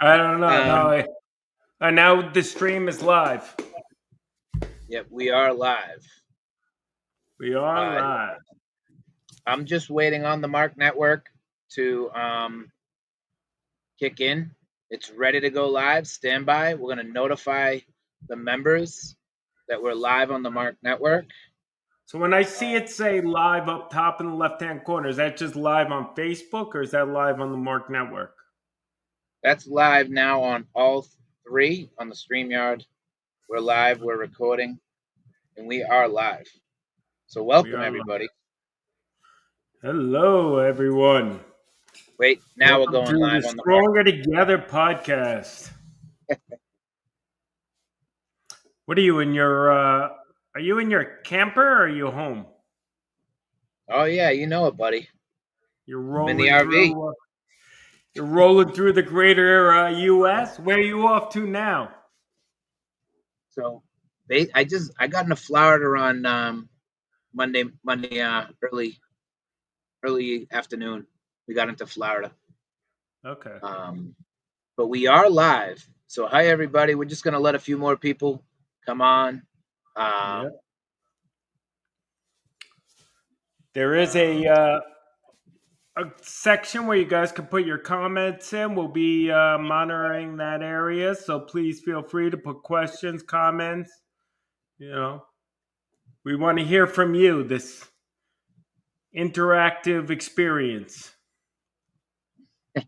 I don't know. Um, Now the stream is live. yep, we are live. We are Uh, live. I'm just waiting on the Mark Network to kick in. It's ready to go live. Stand by. We're going to notify the members that we're live on the Mark Network. So when I see it say live up top in the left-hand corner, is that just live on Facebook or is that live on the Mark Network? That's live now on all three on the StreamYard. We're live, we're recording, and we are live. So We welcome are live. everybody. Hello, everyone. Wait, now we're Welcome going to the live on the Mark. Stronger Together podcast. What are you in your? Are you in your camper or are you home? Oh yeah, you know it, buddy. You're I'm in the rolling RV. through. You're rolling through the greater U.S. Where are you off to now? So I got into Florida on Monday early afternoon. We got into Florida. Okay. Um, but we are live. So hi everybody. We're just gonna let a few more people come on. Yeah. Um, There is a section where you guys can put your comments in. We'll be monitoring that area, so please feel free to put questions, comments. You know, we want to hear from you. This interactive experience. all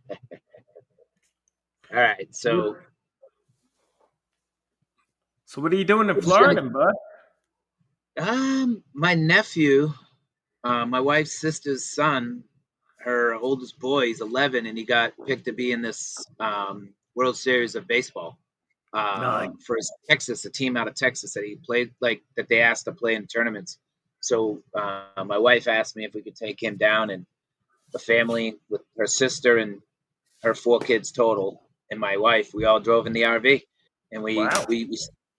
right. So So, what are you doing in we're just gonna Florida, bud? my nephew, my wife's sister's son, her oldest boy, he's 11, and he got picked to be in this World Series of baseball. Nice. For Texas, a team out of Texas that he played, like that they asked to play in tournaments. So my wife asked me if we could take him down, and the family with her sister and her four kids total, and my wife, we all drove in the RV, and Wow.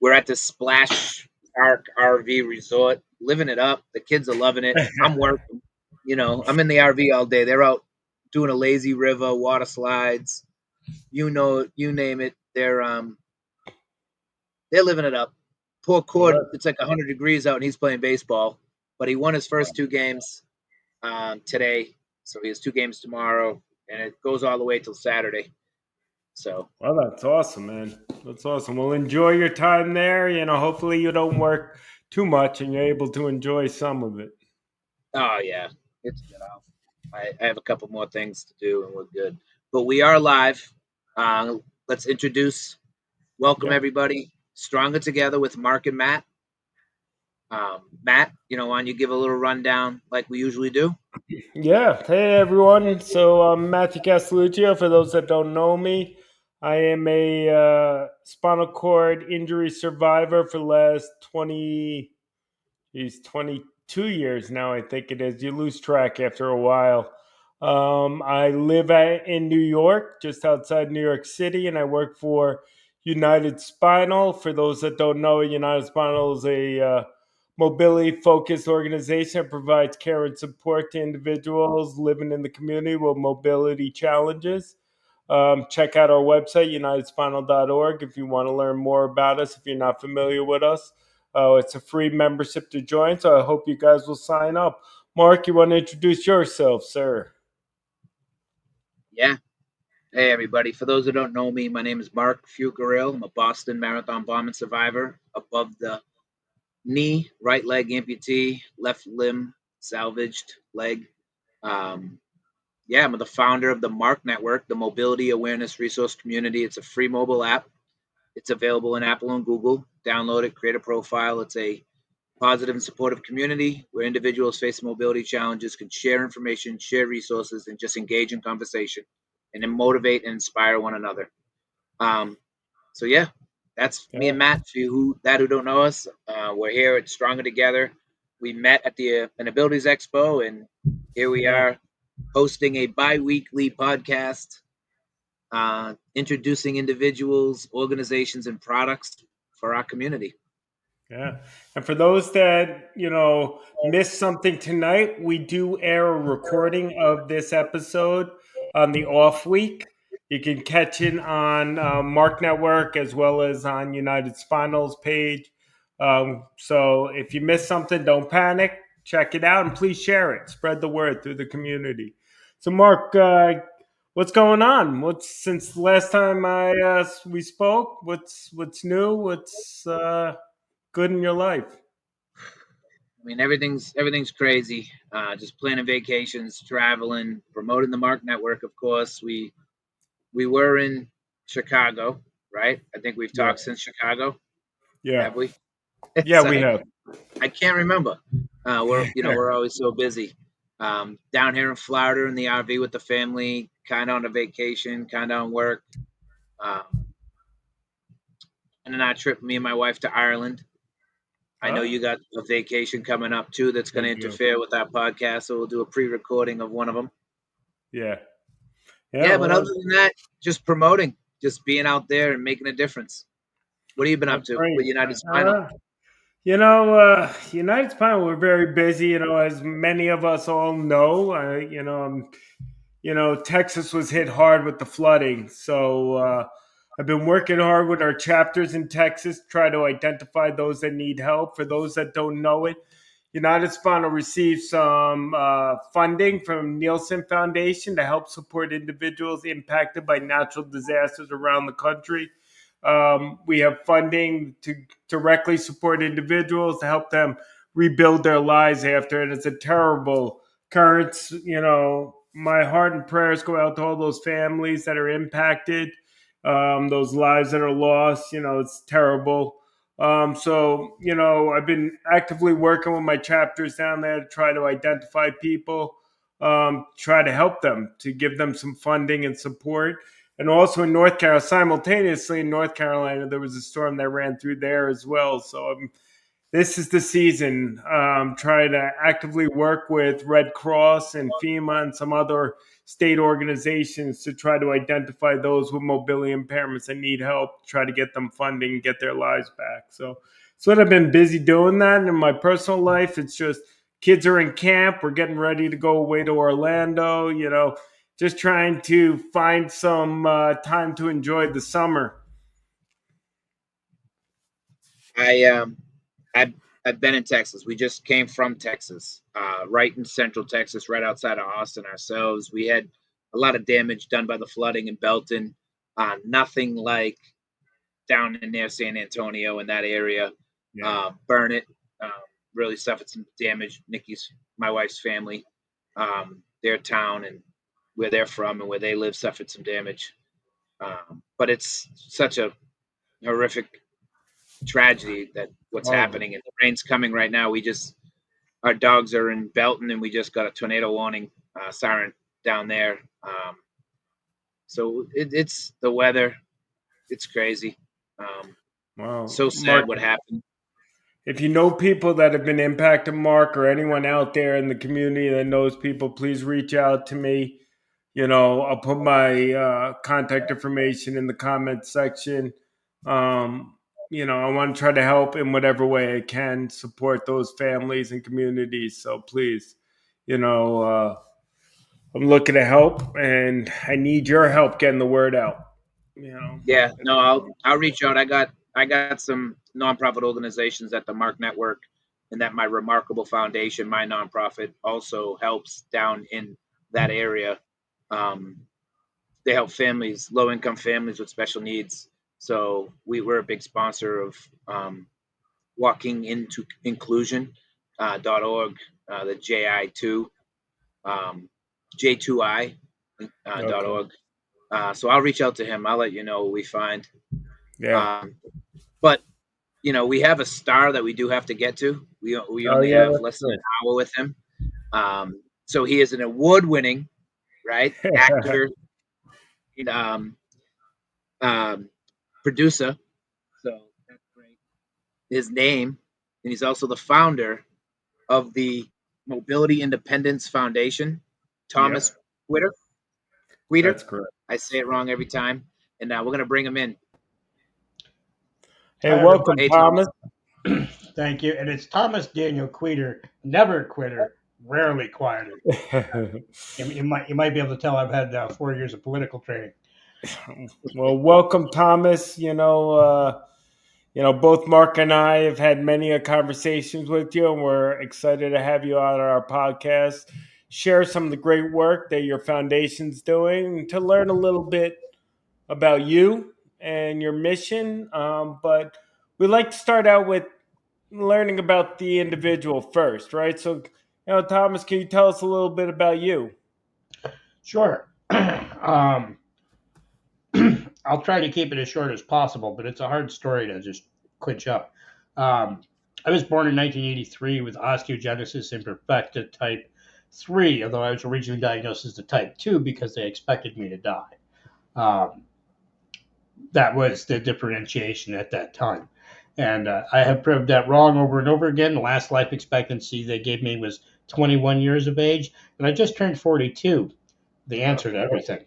we're at this Splash Park RV resort, living it up. The kids are loving it. I'm working, I'm in the RV all day. They're out doing a lazy river, water slides, you name it. They're living it up. Poor Well, Cord, it's like 100 degrees out, and he's playing baseball. But he won his first two games today, so he has two games tomorrow, and it goes all the way till Saturday. So, that's awesome, man. That's awesome. Well, enjoy your time there. Hopefully you don't work too much and you're able to enjoy some of it. oh yeah, it's good. I have a couple more things to do, and we're good. But we are live. Let's welcome Yep. everybody. Stronger Together with Mark and Matt. Matt, why don't you give a little rundown like we usually do? Yeah. Hey, everyone. So, I'm Matthew Castelluccio. For those that don't know me, I am a spinal cord injury survivor for the last 22 years now, I think it is. You lose track after a while. I live in New York, just outside New York City, and I work for United Spinal. For those that don't know, United Spinal is a mobility focused organization that provides care and support to individuals living in the community with mobility challenges. Check out our website, unitedspinal.org, if you want to learn more about us, if you're not familiar with us. It's a free membership to join, so I hope you guys will sign up. Mark, you want to introduce yourself, sir? Yeah. Hey, everybody. For those that don't know me, my name is Mark Fucaril. I'm a Boston Marathon bombing survivor. Above the knee, right leg amputee, left limb salvaged leg. Um, yeah, I'm the founder of the Mark Network, the Mobility Awareness Resource Community. It's a free mobile app. It's available in Apple and Google. Download it, create a profile. It's a positive and supportive community where individuals facing mobility challenges can share information, share resources, and just engage in conversation and then motivate and inspire one another. Um, so yeah, that's me Yeah. and Matt. For who don't know us, we're here at Stronger Together. We met at the Abilities Expo, and here we Yeah. are hosting a bi-weekly podcast, introducing individuals, organizations, and products for our community. Yeah. And for those that, missed something tonight, we do air a recording of this episode on the off week. You can catch it on Mark Network as well as on United Spinal's page. So if you miss something, don't panic. Check it out and please share it. Spread the word through the community. So, Mark, what's going on? What's since the last time we spoke? What's new? What's good in your life? I mean, everything's crazy. Just planning vacations, traveling, promoting the Mark Network. Of course, we were in Chicago, right? I think we've Yeah, talked since Chicago, yeah, have we? yeah. It's We like have. I can't remember. We're always so busy. Down here in Florida in the RV with the family, kind of on a vacation, kind of on work. Um, and then our trip, me and my wife to Ireland. I know Huh? you got a vacation coming up too that's I going to do. interfere with our podcast, so we'll do a pre-recording of one of them. Yeah, yeah. Yeah, but other Well, than that, just promoting, just being out there and making a difference. What have you been up that's to great. with United Spinal? United Spine, we're very busy, as many of us all know. Texas was hit hard with the flooding. So I've been working hard with our chapters in Texas, try to identify those that need help. For those that don't know it, United Spinal received some funding from Nielsen Foundation to help support individuals impacted by natural disasters around the country. We have funding to directly support individuals to help them rebuild their lives after it. It's a terrible occurrence. My heart and prayers go out to all those families that are impacted, those lives that are lost. It's terrible. I've been actively working with my chapters down there to try to identify people, try to help them, to give them some funding and support. And also in North Carolina, simultaneously in North Carolina, there was a storm that ran through there as well. So this is the season. Try to actively work with Red Cross and FEMA and some other state organizations to try to identify those with mobility impairments that need help, try to get them funding and get their lives back. So it's what I've been busy doing that. And in my personal life, it's just kids are in camp. We're getting ready to go away to Orlando, just trying to find some time to enjoy the summer. I I've I've been in Texas. We just came from Texas, right in Central Texas, right outside of Austin ourselves. We had a lot of damage done by the flooding in Belton. Nothing like down in near San Antonio in that area. Yeah. Burn it. Um, really suffered some damage. Nikki's, my wife's family, their town and where they're from and where they live suffered some damage. But it's such a horrific tragedy that what's Horrible. happening and the rain's coming right now. We just our dogs are in Belton and we just got a tornado warning siren down there. So it's the weather. It's crazy. Um, Well, so sad Mark, what happened. if you know people that have been impacted, Mark, or anyone out there in the community that knows people, please reach out to me. I'll put my contact information in the comment section. I want to try to help in whatever way I can, support those families and communities. So please, you know, uh, I'm looking to help, and I need your help getting the word out. Yeah, That's no, what I'll I'm I'll reach out. I got some nonprofit organizations at the Mark Network, and that my Remarkable Foundation, my nonprofit, also helps down in that area. Um, they help families, low income families with special needs. So we're a big sponsor of Walking into Inclusion .org, the JI2 J2I dot okay. org. So I'll reach out to him. I'll let you know what we find. Yeah. Um, but we have a star that we do have to get to. We Oh only yeah, have less than an hour with him. So he is an award-winning, right, that's good. actor, um, um, producer. So that's great. His name, and he's also the founder of the Mobility Independence Foundation. Yep, Thomas Quitter. Quitter. that's correct. I say it wrong every time, and we're gonna bring him in. Hey, Hi, everybody. welcome, Hey, Thomas. Thomas. Thank you. And it's Thomas Daniel Queter, never quitter, rarely quieter. You might be able to tell I've had 4 years of political training. Well, welcome, Thomas. Both Mark and I have had many conversations with you, and we're excited to have you on our podcast. Share some of the great work that your foundation's doing, and to learn a little bit about you and your mission. But we like to start out with learning about the individual first, right? So, Thomas, can you tell us a little bit about you? Sure. I'll try to keep it as short as possible, but it's a hard story to just quench up. Um, I was born in 1983 with osteogenesis imperfecta type 3, although I was originally diagnosed as the type 2 because they expected me to die. Um, that was the differentiation at that time. And I have proved that wrong over and over again. The last life expectancy they gave me was 21 years of age, and I just turned 42. The answer to everything,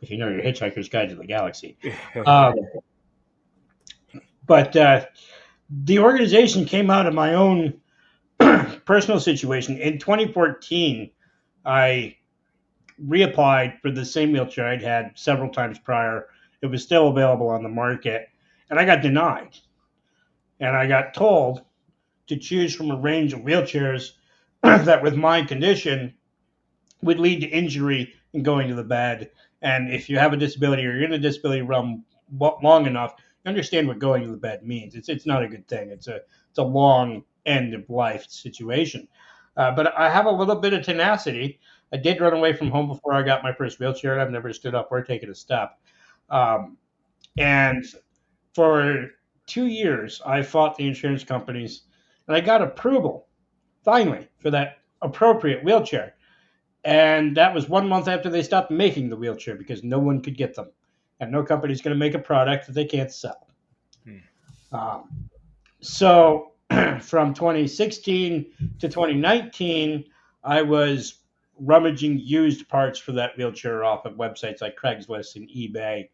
if you know your Hitchhiker's Guide to the Galaxy. Um, but the organization came out of my own personal situation. In 2014, I reapplied for the same wheelchair I'd had several times prior. It was still available on the market, and I got denied. And I got told to choose from a range of wheelchairs that, with my condition, would lead to injury and going to the bed. And if you have a disability or you're in the disability realm long enough, you understand what going to the bed means. It's not a good thing. It's a long end of life situation. But I have a little bit of tenacity. I did run away from home before I got my first wheelchair, and I've never stood up or taken a step. Um, and for 2 years, I fought the insurance companies, and I got approval finally for that appropriate wheelchair. And that was 1 month after they stopped making the wheelchair because no one could get them. And no company's going to make a product that they can't sell. Hmm. So from 2016 to 2019, I was rummaging used parts for that wheelchair off of websites like Craigslist and eBay.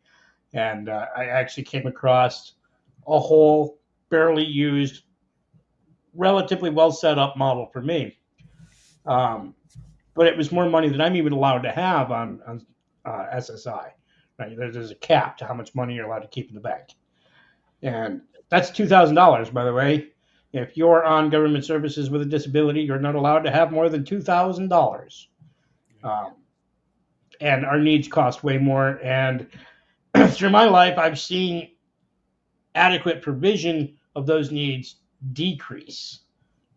And I actually came across a whole, barely used, relatively well set up model for me. But it was more money than I'm even allowed to have on SSI. Right? There's a cap to how much money you're allowed to keep in the bank, and that's $2,000, by the way. If you're on government services with a disability, you're not allowed to have more than $2,000. Um, and our needs cost way more. And through my life, I've seen adequate provision of those needs decrease.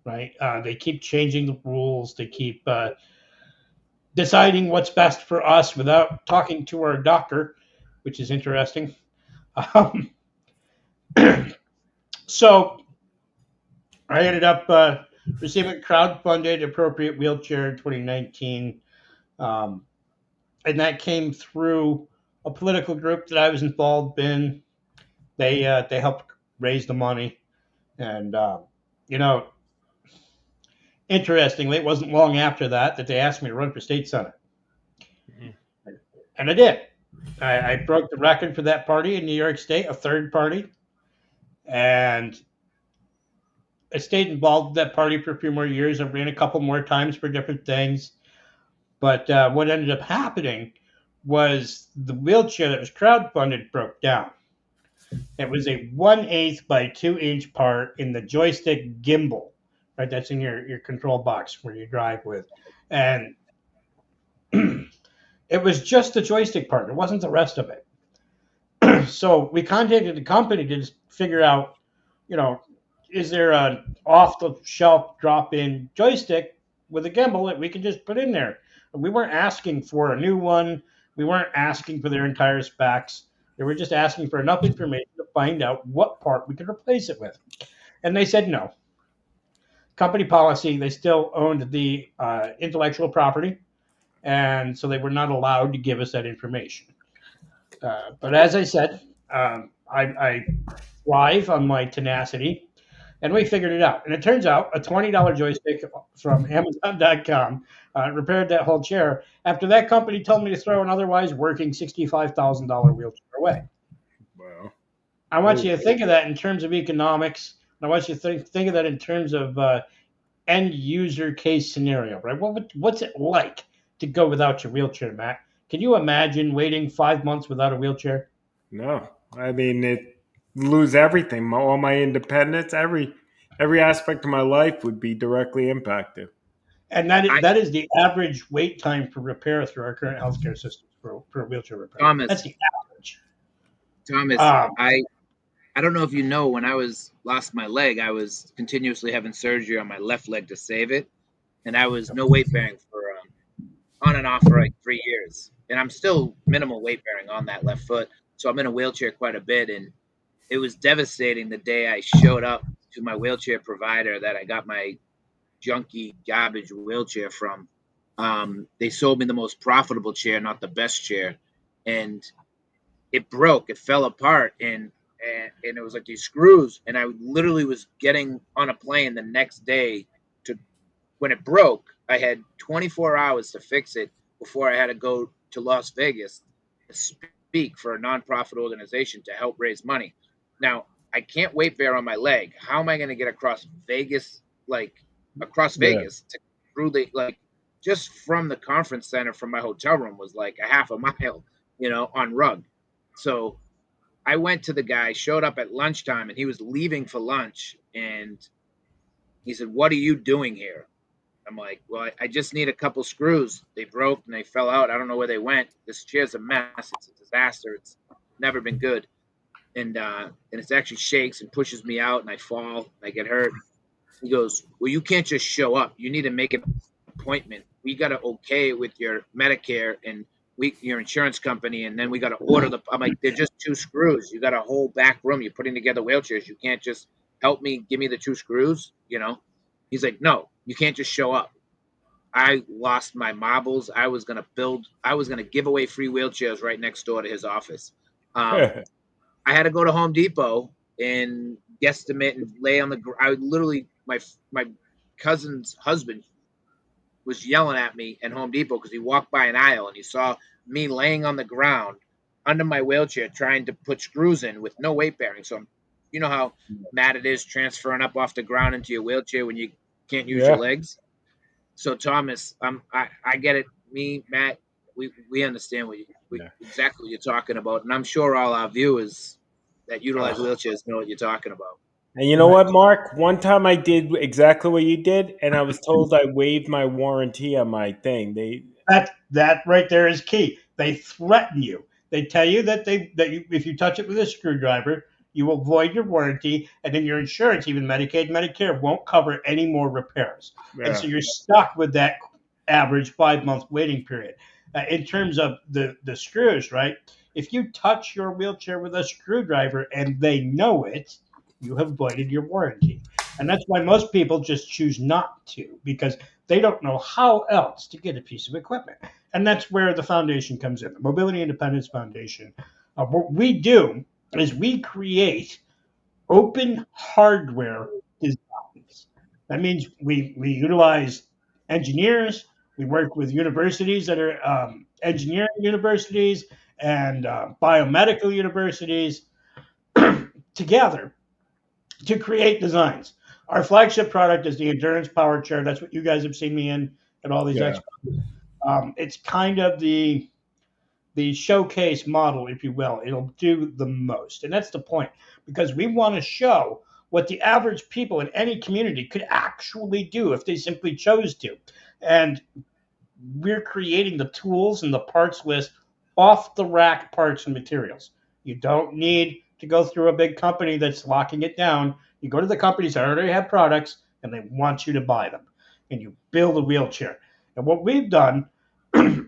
Right? They keep changing the rules. They keep deciding what's best for us without talking to our doctor, which is interesting. Um, so I ended up receiving a crowd-funded appropriate wheelchair in 2019, um, and that came through a political group that I was involved in. They helped raise the money, and you know, interestingly, it wasn't long after that they asked me to run for state senate, and I did. I broke the record for that party in New York State, a third party, and I stayed involved with that party for a few more years. I ran a couple more times for different things. But what ended up happening was the wheelchair that was crowdfunded broke down. It was a 1/8 by 2 inch part in the joystick gimbal, right? That's in your control box where you drive with. And it was just the joystick part. It wasn't the rest of it. So we contacted the company to just figure out, you know, is there an off the shelf drop in joystick with a gimbal that we can just put in there? We weren't asking for a new one. We weren't asking for their entire specs. They were just asking for enough information to find out what part we could replace it with. And they said no. Company policy, they still owned the intellectual property. And so they were not allowed to give us that information. But as I said, I thrive on my tenacity, and we figured it out. And it turns out a $20 joystick from Amazon.com repaired that whole chair after that company told me to throw an otherwise working $65,000 wheelchair away. Wow. I want you to think of that in terms of economics. And I want you to think of that in terms of end user case scenario, right? What's it like to go without your wheelchair, Matt? Can you imagine waiting 5 months without a wheelchair? No, I mean it lose everything. All my independence, every aspect of my life would be directly impacted. And I that is the average wait time for repair through our current healthcare system for a wheelchair repair. That's Thomas, the average. Thomas, Um, I don't know if you know, when I was lost my leg, I was continuously having surgery on my left leg to save it, and I was no weight bearing for on and off for like 3 years, and I'm still minimal weight bearing on that left foot, so I'm in a wheelchair quite a bit, and it was devastating the day I showed up to my wheelchair provider that I got my junky garbage wheelchair from. They sold me the most profitable chair, not the best chair, and it broke. It fell apart, and it was like these screws. And I literally was getting on a plane the next day to when it broke. I had 24 hours to fix it before I had to go to Las Vegas to speak for a nonprofit organization to help raise money. Now I can't weight bear on my leg. How am I going to get across Vegas? Like across Yeah. Vegas to through the like just from the conference center from my hotel room was like a half a mile, on rug. So I went to the guy, showed up at lunchtime, and he was leaving for lunch. And he said, "What are you doing here?" I'm like, "Well, I just need a couple screws. They broke and they fell out. I don't know where they went. This chair's a mess. It's a disaster. It's never been good." And it actually shakes and pushes me out, and I fall, and I get hurt. He goes, "Well, you can't just show up. You need to make an appointment. We got to okay it with your Medicare and your insurance company, and then we got to order the." I'm like, "They're just two screws. You got a whole back room. You're putting together wheelchairs. You can't just help me give me the two screws, you know?" He's like, "No, you can't just show up." I lost my marbles. I was gonna give away free wheelchairs right next door to his office. Um, I had to go to Home Depot and guesstimate and lay on the. I literally my cousin's husband was yelling at me at Home Depot because he walked by an aisle and he saw me laying on the ground under my wheelchair trying to put screws in with no weight bearing. So you know how mad it is transferring up off the ground into your wheelchair when you can't use your Yeah. legs. So Thomas, I get it. Me, Matt, we understand Yeah. exactly what you're talking about, and I'm sure all our viewers that utilize Oh. wheelchairs know what you're talking about. And you know right. what, Mark? One time I did exactly what you did, and I was told I waived my warranty on my thing. They, That right there is key. They threaten you. They tell you if you touch it with a screwdriver, you will void your warranty, and then your insurance, even Medicaid, Medicare, won't cover any more repairs. And so yeah, you're stuck with that average 5 month waiting period. In terms of the screws, right? If you touch your wheelchair with a screwdriver and they know it, you have voided your warranty. And that's why most people just choose not to, because they don't know how else to get a piece of equipment. And that's where the foundation comes in, the Mobility Independence Foundation. What we do is we create open hardware designs. That means we utilize engineers. We work with universities that are engineering universities and biomedical universities together to create designs. Our flagship product is the Endurance Power Chair. That's what you guys have seen me in at all these yeah. expos. It's kind of the showcase model, if you will. It'll do the most, and that's the point, because we want to show what the average people in any community could actually do if they simply chose to. And we're creating the tools and the parts list off the rack parts and materials. You don't need to go through a big company that's locking it down. You go to the companies that already have products and they want you to buy them. And you build a wheelchair. And what we've done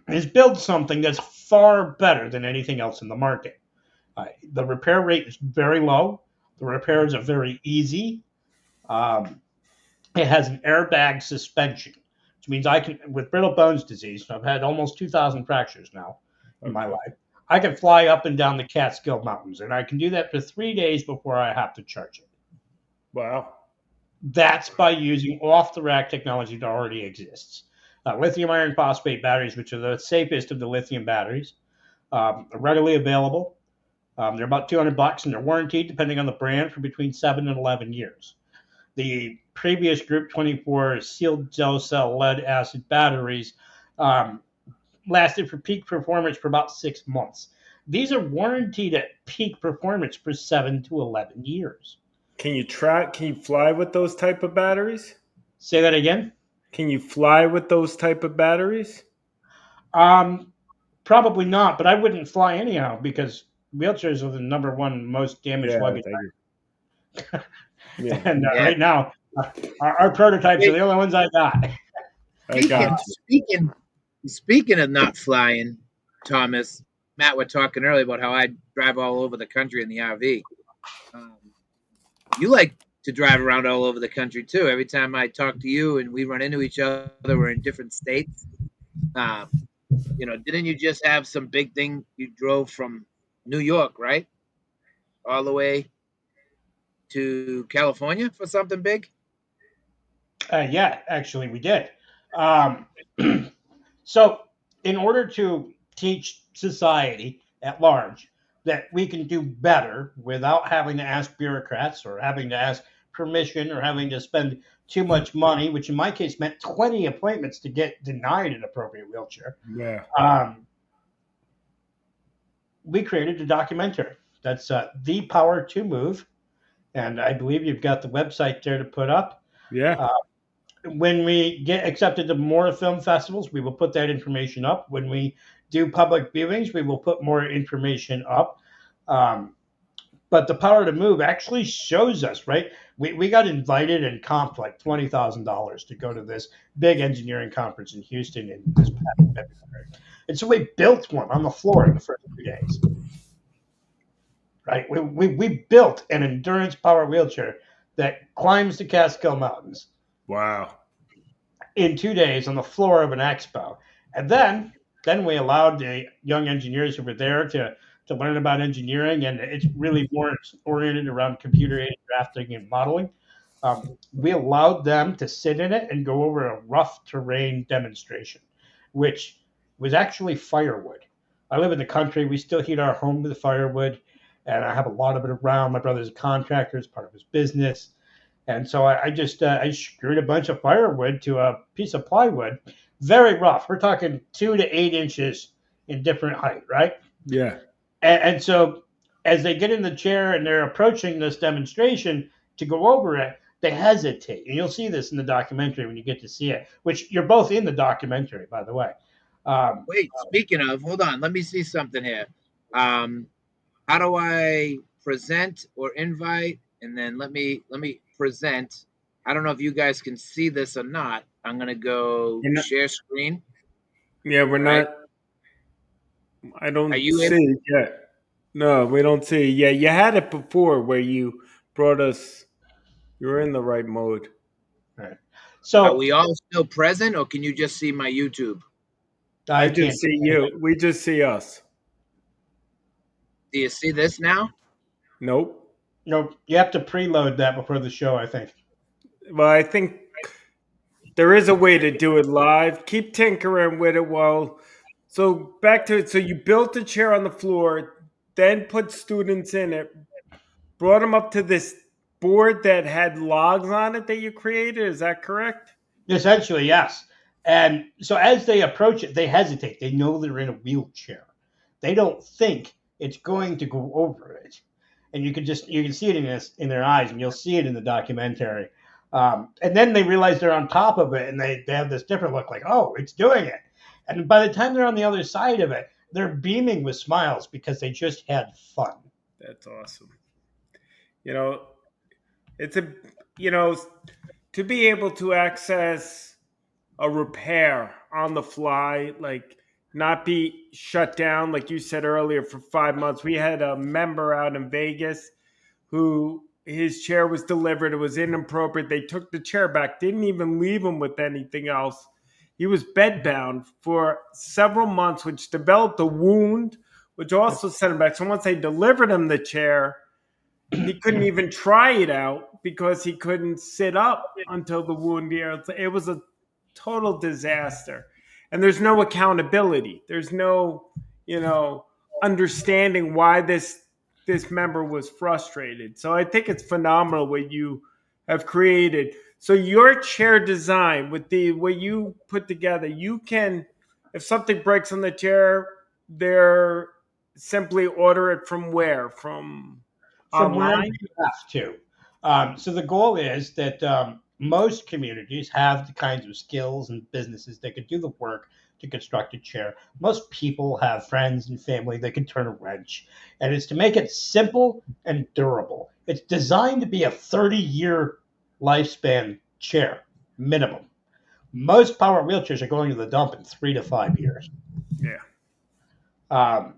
is build something that's far better than anything else in the market. The repair rate is very low. The repairs are very easy. Um, it has an airbag suspension, which means I can, with brittle bones disease, I've had almost 2,000 fractures now in my Okay. life. I can fly up and down the Catskill Mountains, and I can do that for 3 days before I have to charge it. Wow. That's by using off the rack technology that already exists. Lithium iron phosphate batteries, which are the safest of the lithium batteries, are readily available. They're about $200 and they're warranted, depending on the brand, for between 7 and 11 years. The previous Group 24 sealed gel cell lead acid batteries, um, lasted for peak performance for about 6 months. These are warranted at peak performance for 7 to 11 years. Can you track? Can you fly with those type of batteries? Say that again. Can you fly with those type of batteries? Um, Probably not, but I wouldn't fly anyhow because wheelchairs are the number one most damaged Yeah, luggage. thank you. Yeah, And Yeah. right now, our prototypes are Wait, the only ones I got. I got speaking you. speaking speaking of not flying, Thomas, Matt, we're talking earlier about how I drive all over the country in the RV. Um, you like to drive around all over the country too. Every time I talk to you and we run into each other, we're in different states. Um, didn't you just have some big thing? You drove from New York, right, all the way to California for something big? Yeah, actually, we did. Um, so, in order to teach society at large that we can do better without having to ask bureaucrats or having to ask permission or having to spend too much money, which in my case meant 20 appointments to get denied an appropriate wheelchair, Yeah, um, we created a documentary. That's The Power to Move. And I believe you've got the website there to put up. yeah, Uh, when we get accepted to more film festivals, we will put that information up. When we do public viewings, we will put more information up. Um, but the power to move actually shows us, right? We got invited and comped like $20,000 to go to this big engineering conference in Houston in this past February. And so we built one on the floor in the first 2 days, right? We built an endurance power wheelchair that climbs the Catskill Mountains wow. in 2 days on the floor of an expo. And then we allowed the young engineers who were there to learn about engineering, and it's really more oriented around computer aided drafting and modeling. We allowed them to sit in it and go over a rough terrain demonstration, which was actually firewood. I live in the country. We still heat our home with firewood, and I have a lot of it around. My brother's a contractor; it's part of his business. And so I just I screwed a bunch of firewood to a piece of plywood, very rough. We're talking 2 to 8 inches in different height, right? Yeah, And so as they get in the chair and they're approaching this demonstration to go over it, they hesitate. And you'll see this in the documentary when you get to see it, which you're both in the documentary, by the way. Um, Wait, speaking of, hold on, let me see something here. Um, how do I present or invite? And then let me present. I don't know if you guys can see this or not. I'm gonna go we're not, share screen. yeah, we're All right. not. I Are don't you see able? it yet. No, we don't see it. Yeah, you had it before where you brought us. You were in the right mode. right. Are So we all still present, or can you just see my YouTube? I I just can't. see you. We just see us. Do you see this now? Nope. No, you have to preload that before the show, I think. Well, I think there is a way to do it live. Keep tinkering with it while. So back to it. So you built a chair on the floor, then put students in it, brought them up to this board that had logs on it that you created. Is that correct? Essentially, yes. And so as they approach it, they hesitate. They know they're in a wheelchair. They don't think it's going to go over it. And you can see it in their eyes, and you'll see it in the documentary. And then they realize they're on top of it, and they have this different look, like, oh, it's doing it. And by the time they're on the other side of it, they're beaming with smiles because they just had fun. That's awesome. You know, it's a you know to be able to access a repair on the fly, like not be shut down, like you said earlier, for 5 months. We had a member out in Vegas who his chair was delivered. It was inappropriate. They took the chair back, didn't even leave him with anything else. He was bedbound for several months, which developed a wound, which also sent him back. So once they delivered him the chair, he couldn't even try it out because he couldn't sit up until the wound healed. It was a total disaster. And there's no accountability. There's no, you know, understanding why this member was frustrated. So I think it's phenomenal what you have created. So your chair design with the what you put together, you can If something breaks on the chair, they're simply order it from where? From from wherever online? you have to. So the goal is that most communities have the kinds of skills and businesses that could do the work to construct a chair. Most people have friends and family that can turn a wrench, and it's to make it simple and durable. It's designed to be a 30-year lifespan chair minimum. Most power wheelchairs are going to the dump in 3 to 5 years. Yeah. Um,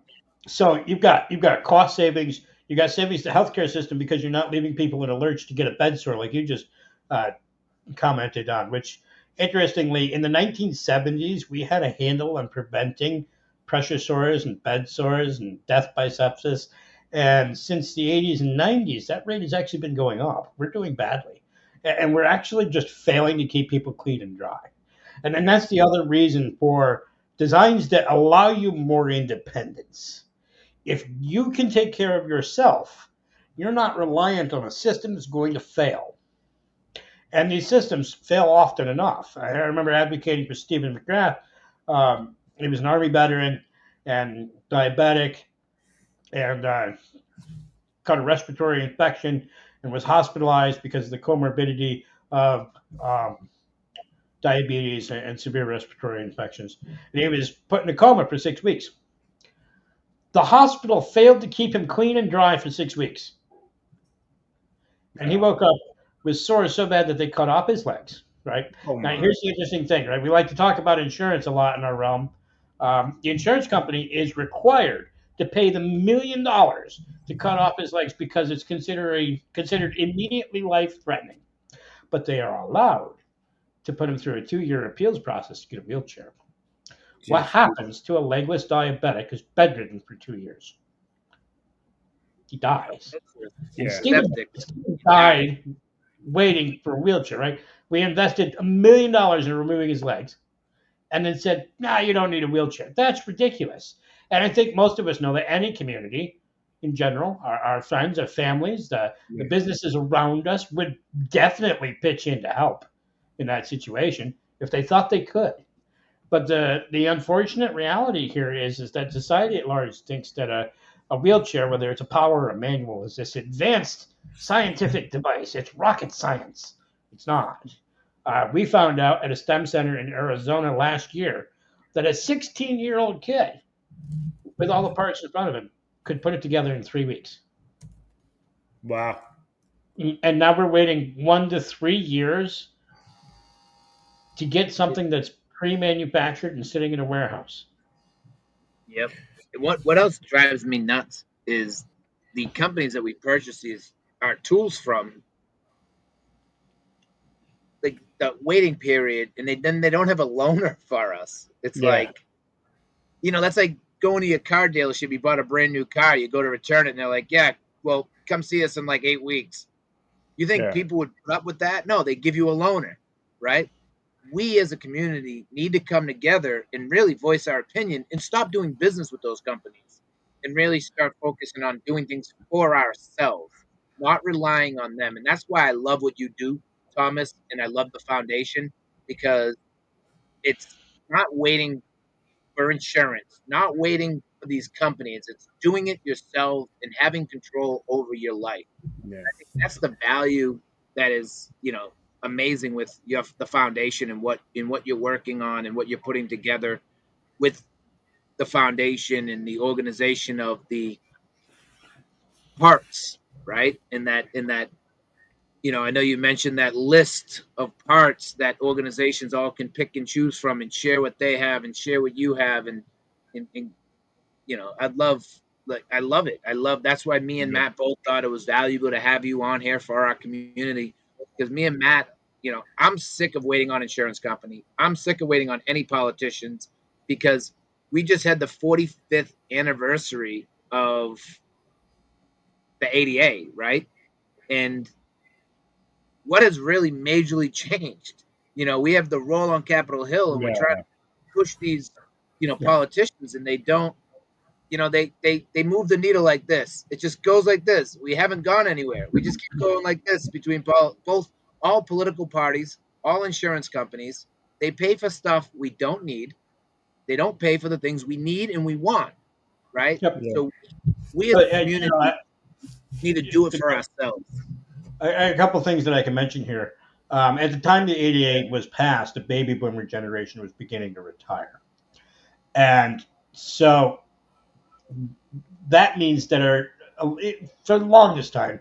so you've got cost savings. You got savings to the healthcare system because you're not leaving people in a lurch to get a bed sore like you just uh, commented on. Which, interestingly, in the 1970s, we had a handle on preventing pressure sores and bed sores and death by sepsis. And since the 80s and 90s, that rate has actually been going up. We're doing badly, and we're actually just failing to keep people clean and dry. And that's the other reason for designs that allow you more independence. If you can take care of yourself, you're not reliant on a system that's going to fail. And these systems fail often enough. I remember advocating for Stephen McGrath. He was an Army veteran and diabetic and got a respiratory infection and was hospitalized because of the comorbidity of diabetes and severe respiratory infections. And he was put in a coma for 6 weeks. The hospital failed to keep him clean and dry for 6 weeks. And he Yeah. woke up with sores so bad that they cut off his legs, right? Oh Now, my. here's the interesting thing, right? We like to talk about insurance a lot in our realm. The insurance company is required to pay the $1 million to cut off his legs because it's considered immediately life threatening. But they are allowed to put him through a 2-year appeals process to get a wheelchair. What Jeez. happens to a legless diabetic who's bedridden for 2 years? He dies. And Yeah. Stephen Die. died waiting for a wheelchair, right? We invested $1 million in removing his legs and then said, nah, you don't need a wheelchair. That's ridiculous. And I think most of us know that any community in general, our friends, our families, the Yeah. businesses around us would definitely pitch in to help in that situation if they thought they could. But the unfortunate reality here is that society at large thinks that a wheelchair, whether it's a power or a manual, is this advanced scientific device. It's rocket science. It's not. We found out at a STEM center in Arizona last year that a 16-year-old kid with all the parts in front of him could put it together in 3 weeks. Wow. And now we're waiting 1 to 3 years to get something that's pre-manufactured and sitting in a warehouse. Yep. What else drives me nuts is the companies that we purchase these our tools from, like the waiting period, and they don't have a loaner for us. It's Yeah. like, that's like going to your car dealership. You bought a brand new car, you go to return it, and they're like, "Yeah, well, come see us in like 8 weeks." You think Yeah. people would put up with that? No, they give you a loaner, right? We as a community need to come together and really voice our opinion and stop doing business with those companies and really start focusing on doing things for ourselves, not relying on them. And that's why I love what you do, Thomas, and I love the foundation because it's not waiting for insurance, not waiting for these companies. It's doing it yourself and having control over your life. Yeah. I think that's the value that is, amazing with the foundation and what you're working on and what you're putting together with the foundation and the organization of the parts, right? In that I know you mentioned that list of parts that organizations all can pick and choose from and share what they have and share what you have and I love it. I love That's why me and Yeah. Matt both thought it was valuable to have you on here for our community because me and Matt, I'm sick of waiting on insurance company. I'm sick of waiting on any politicians because we just had the 45th anniversary of the ADA, right? And what has really majorly changed? We have the roll on Capitol Hill and we're trying Yeah. to push these, Yeah. politicians and they don't they move the needle like this. It just goes like this. We haven't gone anywhere. We just keep going like this between both all political parties, all insurance companies. They pay for stuff we don't need. They don't pay for the things we need and we want, right? Yep. yeah, So we as a community I, need to do it for ourselves. a couple of things that I can mention here. At the time the 88 was passed, the baby boomer generation was beginning to retire. And so that means that for the longest time,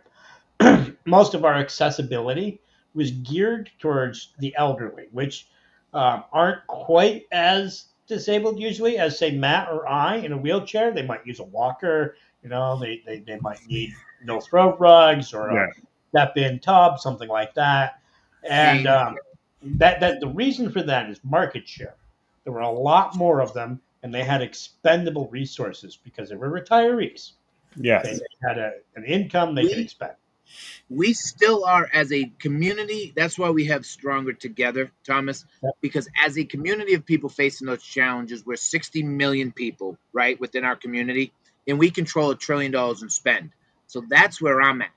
most of our accessibility was geared towards the elderly, which aren't quite as disabled usually as, say, Matt or I in a wheelchair. They might use a walker, they might need no throw rugs or a yeah, step in tub, something like that. And Cane. that the reason for that is market share. There were a lot more of them, and they had expendable resources because they were retirees. They yes, had an income they could We expend. we still are as a community. That's why we have Stronger Together, Thomas, Yep. because as a community of people facing those challenges, we're 60 million people, right, within our community, and we control $1 trillion in spend. So that's where I'm at.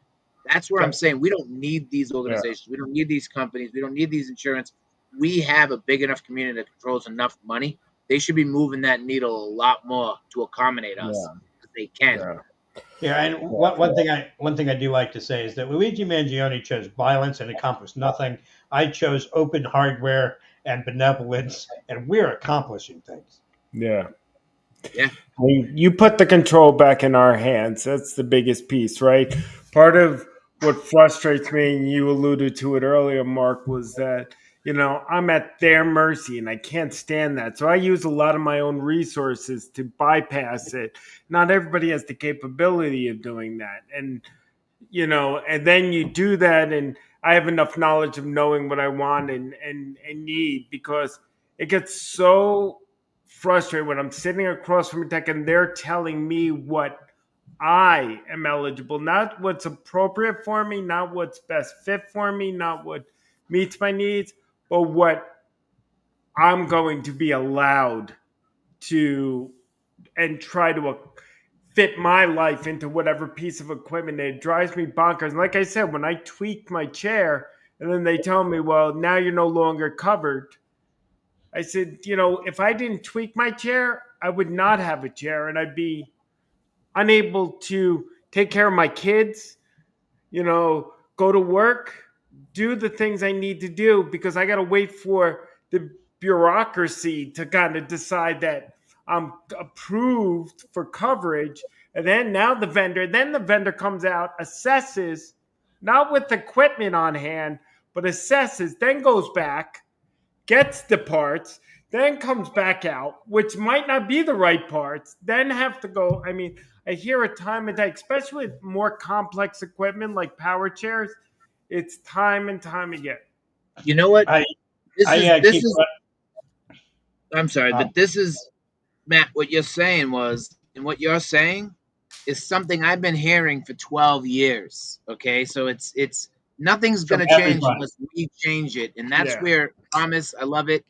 That's where I'm Yep. saying we don't need these yeah, organizations. We don't need these companies. We don't need these insurance. We have a big enough community that controls enough money. They should be moving that needle a lot more to accommodate us yeah, because they can. yeah, Yeah, and yeah, one thing I do like to say is that Luigi Mangione chose violence and accomplished nothing. I chose open hardware and benevolence, and we're accomplishing things. yeah. Yeah. I mean, you put the control back in our hands. That's the biggest piece, right? Part of what frustrates me, and you alluded to it earlier, Mark, was that, I'm at their mercy and I can't stand that. So I use a lot of my own resources to bypass it. Not everybody has the capability of doing that. And then you do that, and I have enough knowledge of knowing what I want and need, because it gets so frustrating when I'm sitting across from a tech and they're telling me what I am eligible, not what's appropriate for me, not what's best fit for me, not what meets my needs, but what I'm going to be allowed to, and try to fit my life into whatever piece of equipment. It drives me bonkers. And like I said, when I tweak my chair and then they tell me, well, now you're no longer covered, I said, if I didn't tweak my chair, I would not have a chair and I'd be unable to take care of my kids, go to work, do the things I need to do, because I got to wait for the bureaucracy to kind of decide that I'm approved for coverage. And then the vendor comes out, assesses, not with equipment on hand, but assesses, then goes back, gets the parts, then comes back out, which might not be the right parts, then have to go. I mean, I hear it time and time, especially with more complex equipment like power chairs. It's time and time again. You know what? I This I is this keep is I'm sorry, uh, but this is Matt, what you're saying was, and what you're saying is something I've been hearing for 12 years. Okay, so it's nothing's from gonna change everybody. unless we change it, and that's Yeah, where Thomas, I love it,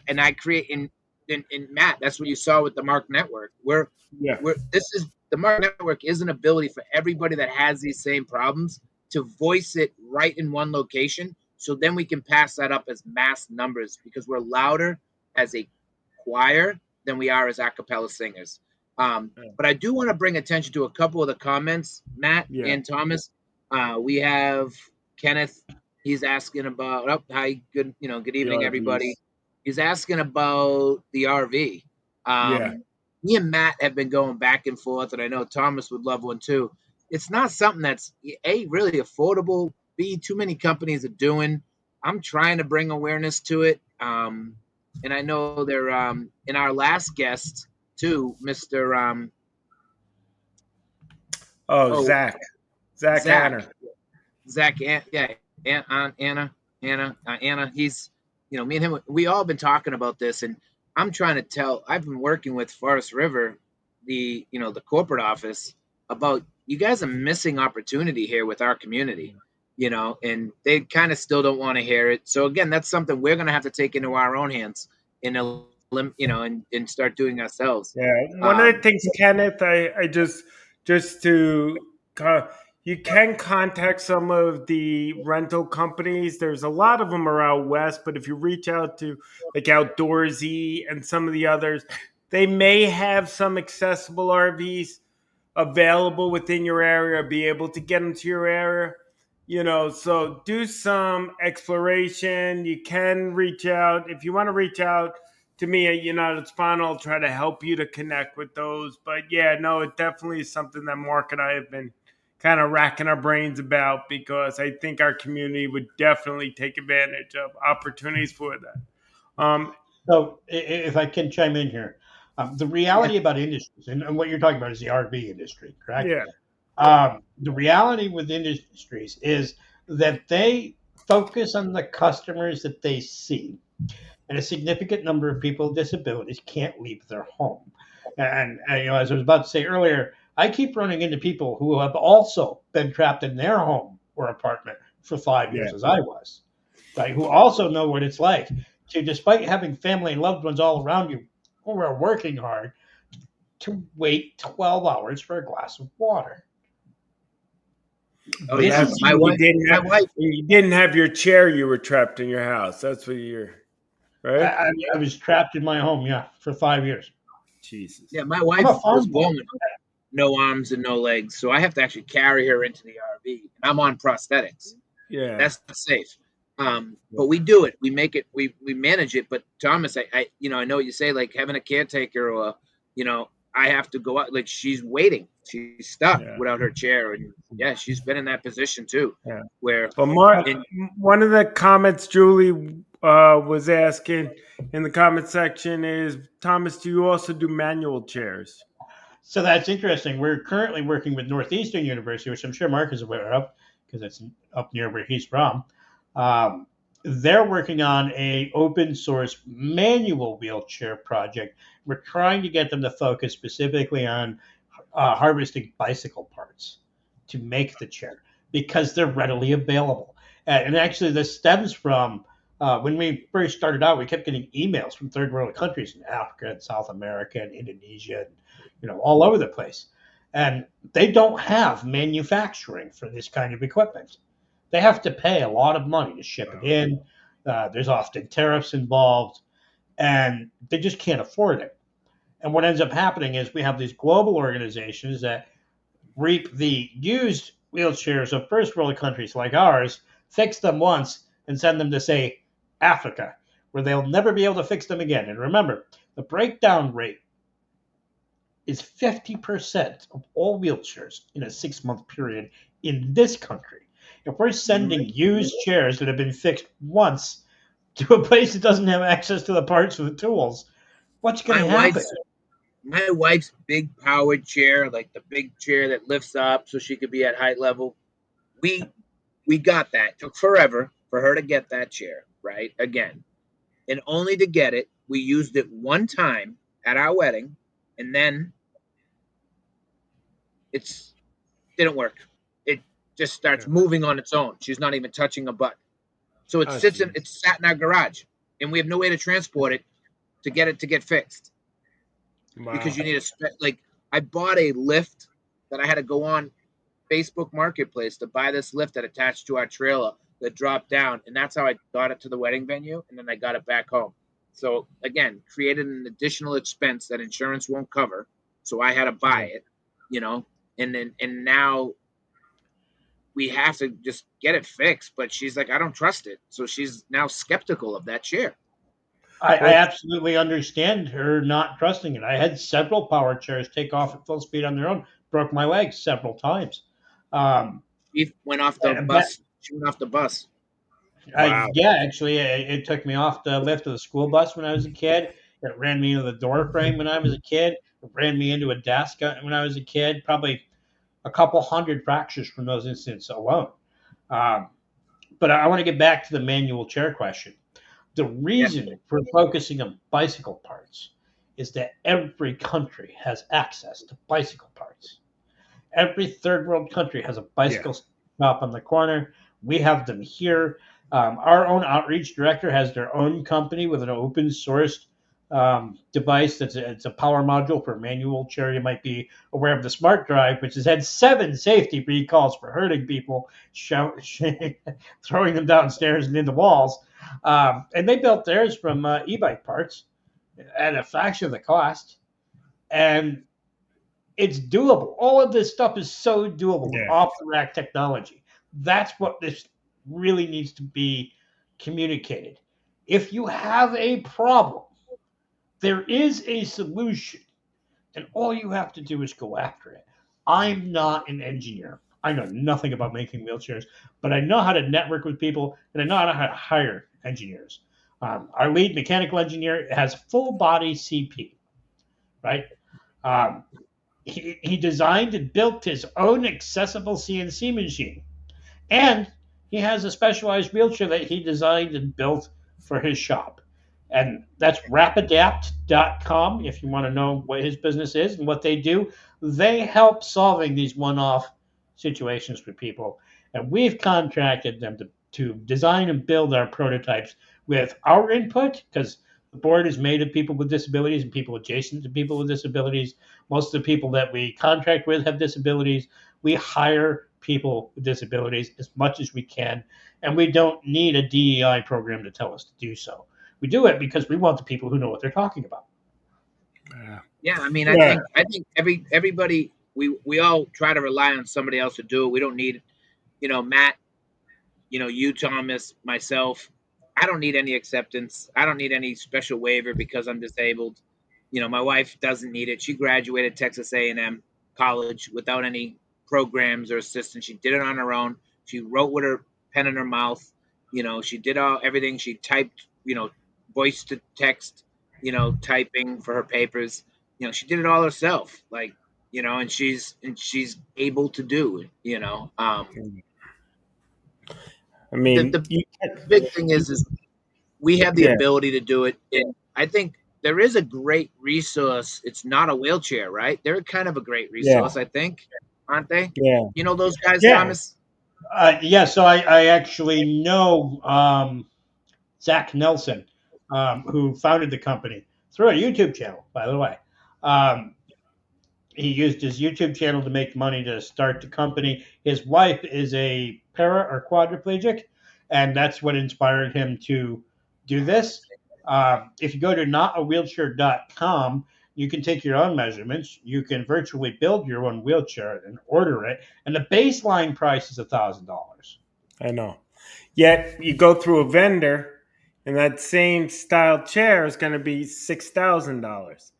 and I create in Matt. That's what you saw with the Mark Network. yeah, We're this is the Mark Network is an ability for everybody that has these same problems to voice it right in one location. So then we can pass that up as mass numbers because we're louder as a choir than we are as a cappella singers. But I do want to bring attention to a couple of the comments, Matt yeah, and Thomas. We have Kenneth. He's asking about, oh, hi, good the evening, everybody. RVs. He's asking about the RV. Yeah, Me and Matt have been going back and forth, and I know Thomas would love one too. It's not something that's A, really affordable, B, too many companies are doing. I'm trying to bring awareness to it. And I know they're in our last guest too, Mr. oh, Oh, Zach Zach. Hanner. Zach, yeah, Anna. He's, me and him, we all been talking about this, and I'm trying to tell. I've been working with Forest River, the corporate office, about you guys are missing opportunity here with our community, and they kind of still don't want to hear it. So again, that's something we're gonna have to take into our own hands and and start doing ourselves. Yeah, one of the Um, things, Kenneth, I just to, You can contact some of the rental companies. There's a lot of them are out west, but if you reach out to like Outdoorsy and some of the others, they may have some accessible RVs available within your area, be able to get into your area. So do some exploration. You can reach out if you want to reach out to me at United Spinal. I'll try to help you to connect with those. But yeah, no, it definitely is something that Mark and I have been kind of racking our brains about, because I think our community would definitely take advantage of opportunities for that. So, if I can chime in here, the Yeah. reality about industries, and what you're talking about is the RV industry, correct? Yeah, The reality with industries is that they focus on the customers that they see, and a significant number of people with disabilities can't leave their home. And as I was about to say earlier, I keep running into people who have also been trapped in their home or apartment for 5 years, yeah, as I was, right? Who also know what it's like to, despite having family and loved ones all around you who are working hard, to wait 12 hours for a glass of water. Oh but This yeah. is that's My wife. My wife. when you didn't have your chair. You were trapped in your house. That's what you're I, right. I I was trapped in my home, yeah, for 5 years. Jesus. Yeah, my I'm a wife was farm boy. born with no arms and no legs, so I have to actually carry her into the RV. And I'm on prosthetics. Yeah. That's not safe. But we do it. We make it. We manage it. But Thomas, I know what you say, like having a caretaker, or you know, I have to go out. Like she's waiting. She's stuck Yeah. without her chair, and yeah, she's been in that position too, Yeah. where But Mark, in one of the comments Julie was asking in the comment section is, Thomas, do you also do manual chairs? So that's interesting. We're currently working with Northeastern University, which I'm sure Mark is aware of because it's up near where he's from. Um, they're working on a open source manual wheelchair project. We're trying to get them to focus specifically on harvesting bicycle parts to make the chair because they're readily available. And actually, this stems from when we first started out, we kept getting emails from third world countries in Africa and South America and Indonesia, and, all over the place. And they don't have manufacturing for this kind of equipment. They have to pay a lot of money to ship it Wow. in. There's often tariffs involved, and they just can't afford it. And what ends up happening is we have these global organizations that reap the used wheelchairs of first world countries like ours, fix them once, and send them to, say, Africa, where they'll never be able to fix them again. And remember, the breakdown rate is 50% of all wheelchairs in a 6 month period in this country. If we're sending used chairs that have been fixed once to a place that doesn't have access to the parts or the tools, what's going my to happen? wife's my wife's big powered chair, like the big chair that lifts up so she could be at height level. We we got that. It took forever for her to get that chair, right? Again, and only to get it, we used it one time at our wedding, and then it's didn't work. It just starts Yeah. moving on its own. She's not even touching a button. So Oh, geez. it's sat in our garage, and we have no way to transport it to get fixed because Wow. you need like I bought a lift that I had to go on Facebook Marketplace to buy this lift that attached to our trailer that dropped down, and that's how I got it to the wedding venue, and then I got it back home. So again, created an additional expense that insurance won't cover, so I had to buy Yeah. it, you know, and now we have to just get it fixed. But she's like, I don't trust it, so she's now skeptical of that chair. I Well, absolutely understand her not trusting it. I had several power chairs take off at full speed on their own, broke my legs several times. Um, She went off the but bus. She went off the bus. wow. yeah, actually, it took me off the lift of the school bus when I was a kid. It ran me into the door frame when I was a kid. It ran me into a desk when I was a kid. Probably a couple hundred fractures from those incidents alone. Um, but I want to get back to the manual chair question. The Yeah, reason for focusing on bicycle parts is that every country has access to bicycle parts. Every third world country has a Yeah. bicycle shop on the corner. We have them here. Our own outreach director has their own company with an open sourced device. It's a power module for a manual chair. You might be aware of the Smart Drive, which has had 7 safety recalls for hurting people, throwing them downstairs and into walls. And they built theirs from e-bike parts at a fraction of the cost, and it's doable. All of this stuff is so doable with Yeah. off the rack technology. That's what this really needs to be communicated. If you have a problem, there is a solution, and all you have to do is go after it. I'm not an engineer. I know nothing about making wheelchairs, but I know how to network with people and I know how to hire engineers. Our lead mechanical engineer has full body CP, right? Um, he designed and built his own accessible CNC machine. And he has a specialized wheelchair that he designed and built for his shop. And that's rapadapt.com if you want to know what his business is and what they do. They help solving these one off situations for people. And we've contracted them to design and build our prototypes with our input because the board is made of people with disabilities and people adjacent to people with disabilities. Most of the people that we contract with have disabilities. We hire people with disabilities as much as we can, and we don't need a DEI program to tell us to do so. We do it because we want the people who know what they're talking about. Yeah. Yeah, I mean, Yeah. I think everybody we all try to rely on somebody else to do it. We don't need, Matt, you, Thomas, myself. I don't need any acceptance. I don't need any special waiver because I'm disabled. My wife doesn't need it. She graduated Texas A&M college without any programs or assistance. She did it on her own. She wrote with her pen in her mouth. She did everything. She typed, voice to text, typing for her papers. She did it all herself. Like, and she's able to do it. I The mean, the big thing is we have the yeah, ability to do it. And I think there is a great resource. It's not a wheelchair, right? They're kind of a great yeah, resource, I think, aren't they? yeah, You know those guys, yeah. Thomas? Yeah, so I actually know Zach Nelson, who founded the company through a YouTube channel, by the way. Um, he used his YouTube channel to make money to start the company. His wife is a para or quadriplegic, and that's what inspired him to do this. If you go to notawheelchair.com, you can take your own measurements. You can virtually build your own wheelchair and order it, and the baseline price is $1,000 I know. Yet you go through a vendor, and that same style chair is going to be $6,000,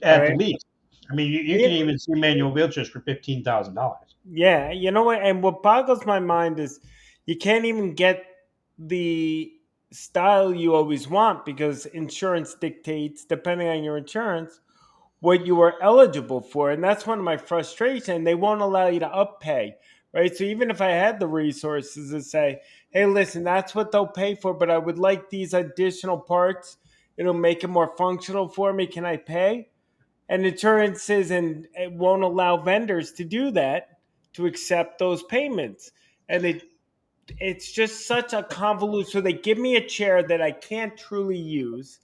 at right? least. I mean, you Yeah, can even see manual wheelchairs for $15,000. yeah. You know what? And what boggles my mind is you can't even get the style you always want because insurance dictates, depending on your insurance, what you are eligible for. And that's one of my frustrations. They won't allow you to uppay, right? So even if I had the resources to say, hey, listen, that's what they'll pay for, but I would like these additional parts. It'll make it more functional for me. Can I pay? And insurances and it won't allow vendors to do that, to accept those payments. And it's just such a convolution. So they give me a chair that I can't truly use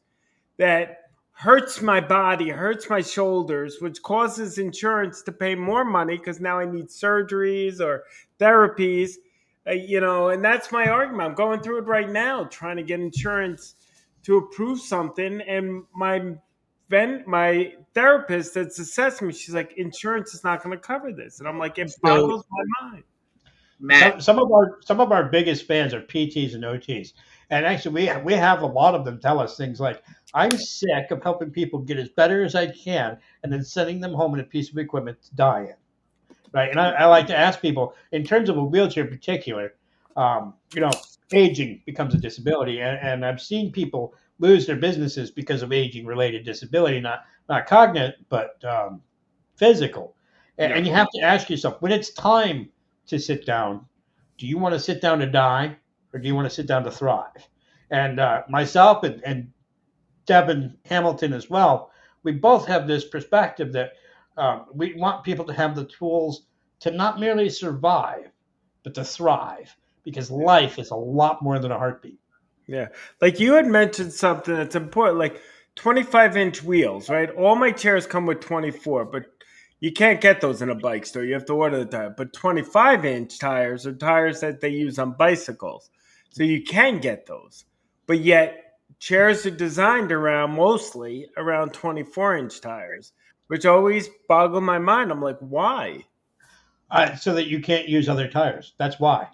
that hurts my body, hurts my shoulders, which causes insurance to pay more money because now I need surgeries or therapies. And that's my argument. I'm going through it right now, trying to get insurance to approve something, and my therapist that's assessed me, she's like, insurance is not going to cover this, and I'm like, it So, boggles my mind. Matt, Some of our biggest fans are PTs and OTs, and actually we have a lot of them tell us things like, "I'm sick of helping people get as better as I can, and then sending them home in a piece of equipment to die in." Right? And I like to ask people, in terms of a wheelchair in particular, you know, aging becomes a disability, and I've seen people lose their businesses because of aging related disability, not cognitive, but physical. yeah. And you have to ask yourself when it's time to sit down, do you want to sit down to die or do you want to sit down to thrive? And myself and Devin Hamilton as well, we both have this perspective that we want people to have the tools to not merely survive, but to thrive because life is a lot more than a heartbeat. Yeah. Like you had mentioned something that's important. Like 25-inch wheels, right? All my chairs come with 24, but you can't get those in a bike store. You have to order the tire. But 25-inch tires are tires that they use on bicycles. So you can get those. But yet, chairs are designed around mostly around 24-inch tires, which always boggle my mind. I'm like, why? So that you can't use other tires. That's why.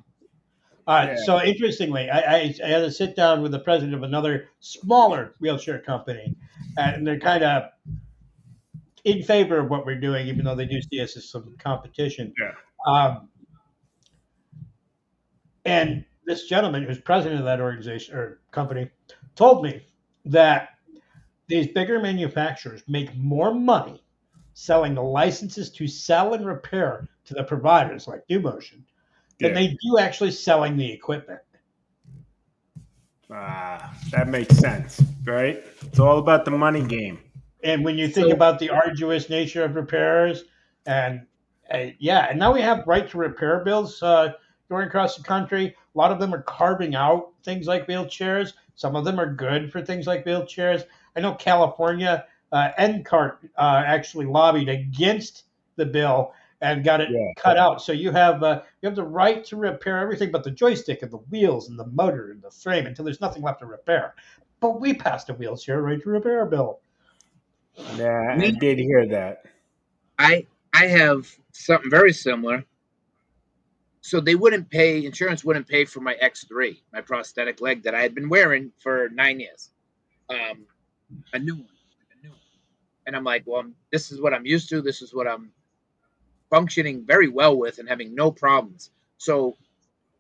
Yeah, So interestingly, I had to sit down with the president of another smaller wheelchair company, and they're kind of in favor of what we're doing, even though they do see us as some competition. yeah, Um, and this gentleman, who's president of that organization or company, told me that these bigger manufacturers make more money selling the licenses to sell and repair to the providers like DoMotion than yeah. they do actually selling the equipment. That makes sense, right? It's all about the money game. And when you think So about the arduous nature of repairs, and yeah, and now we have right to repair bills going across the country. A lot of them are carving out things like wheelchairs. Some of them are good for things like wheelchairs. I know California NCART actually lobbied against the bill and got it Yeah, cut out. So you have the right to repair everything but the joystick and the wheels and the motor and the frame until there's nothing left to repair. But we passed a wheelchair right to repair bill. yeah, I we, did hear that. I have something very similar. So they wouldn't pay insurance wouldn't pay for my X3, my prosthetic leg that I had been wearing for 9 years. Um, a new one, like a new one. And I'm like, well, this is what I'm used to. This is what I'm functioning very well with and having no problems. So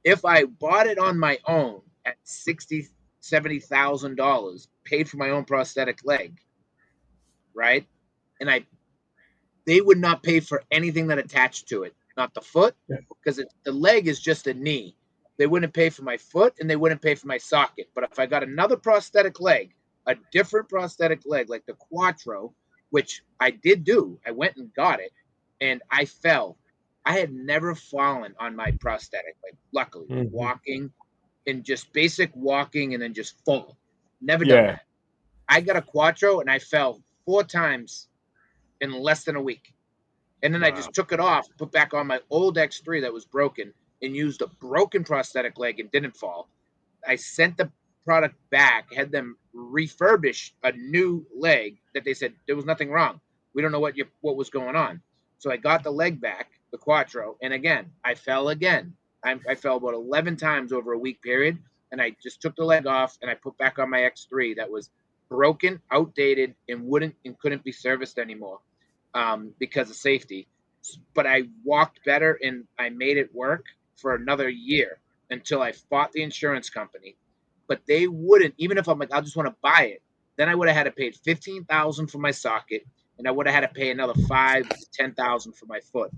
if I bought it on my own at $60,000, $70,000, paid for my own prosthetic leg, right? And I they would not pay for anything that attached to it, not the foot, because the leg is just a knee. They wouldn't pay for my foot and they wouldn't pay for my socket. But if I got another prosthetic leg, a different prosthetic leg, like the Quattro, which I did do, I went and got it, and I fell. I had never fallen on my prosthetic, like luckily, like Mhm. walking and just basic walking and then just fall. Never done Yeah. that. I got a Quattro and I fell 4 times in less than a week. And then I Wow. just took it off, put back on my old X3 that was broken, and used a broken prosthetic leg and didn't fall. I sent the product back, had them refurbish a new leg that they said there was nothing wrong. We don't know what was going on. So I got the leg back, the Quattro, and again, I fell again. I fell about 11 times over a week period, and I just took the leg off and I put back on my X3 that was broken, outdated, and wouldn't and couldn't be serviced anymore because of safety. But I walked better and I made it work for another year until I fought the insurance company. But they wouldn't, even if I'm like, I just want to buy it, then I would have had to pay 15,000 for my socket, and I would have had to pay another 5 to 10,000 for my foot.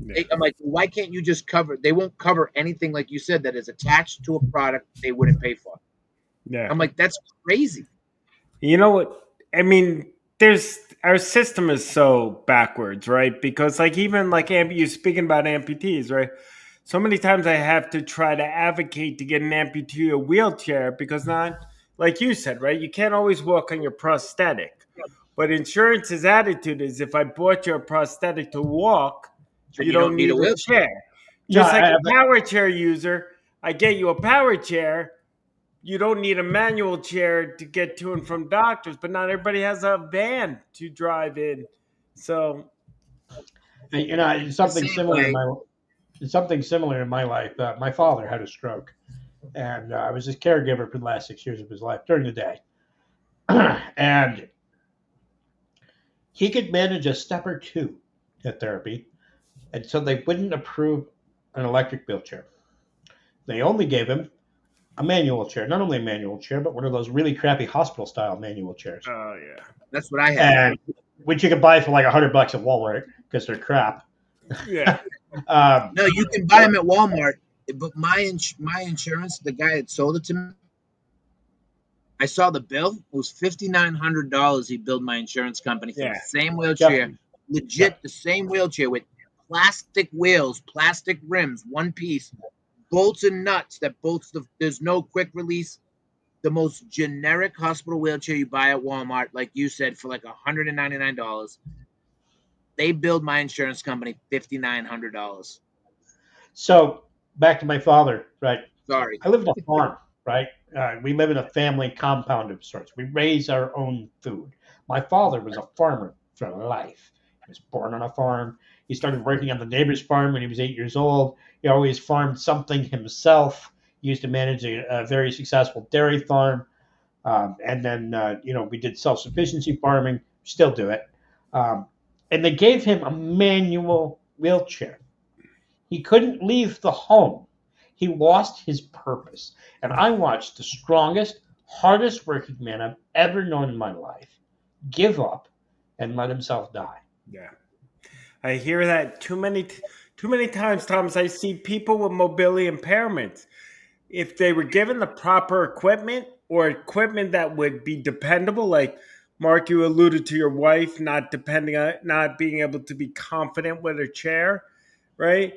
Yeah. I'm like, why can't you just cover? They won't cover anything like you said that is attached to a product they wouldn't pay for. Yeah. I'm like, that's crazy. You know what? I mean, there's our system is so backwards, right? Because like even like you speaking about amputees, right? So many times I have to try to advocate to get an amputee a wheelchair because not like you said, right? You can't always walk on your prosthetic. But insurance's attitude is if I bought you a prosthetic to walk, Then you you don't don't need a need a wheelchair. chair. No, Just like I, a power chair user, I get you a power chair, you don't need a manual chair to get to and from doctors, but not everybody has a van to drive in. So, it's The something same similar in way. my life. My father had a stroke, and I was his caregiver for the last 6 years of his life during the day, and he could manage a step or two at therapy, and so they wouldn't approve an electric wheelchair. They only gave him a manual chair, not only a manual chair, but one of those really crappy hospital style manual chairs, oh yeah, That's what I had. and which you could buy for like $100 at Walmart because they're crap. yeah, um, No, you can buy them at Walmart, but my insurance, the guy that sold it to me, I saw the bill. It was $5,900. He billed my insurance company for the yeah, same yep, wheelchair, yep. legit the same wheelchair with plastic wheels, plastic rims, one piece, bolts and nuts that bolts. There's no quick release. The most generic hospital wheelchair you buy at Walmart, like you said, for like $199, they billed my insurance company $5,900. So back to my father, right? Sorry. I live in a farm, right? We live in a family compound of sorts. We raise our own food. My father was a farmer for life. He was born on a farm. He started working on the neighbor's farm when he was 8 years old. He always farmed something himself. He used to manage a very successful dairy farm. And then, we did self sufficiency farming, still do it. Um, and they gave him a manual wheelchair. He couldn't leave the home. He lost his purpose. And I watched the strongest, hardest working man I've ever known in my life give up and let himself die. Yeah. I hear that too many times, Thomas. I see people with mobility impairments. If they were given the proper equipment or equipment that would be dependable, like Mark, you alluded to your wife not being able to be confident with her chair, right?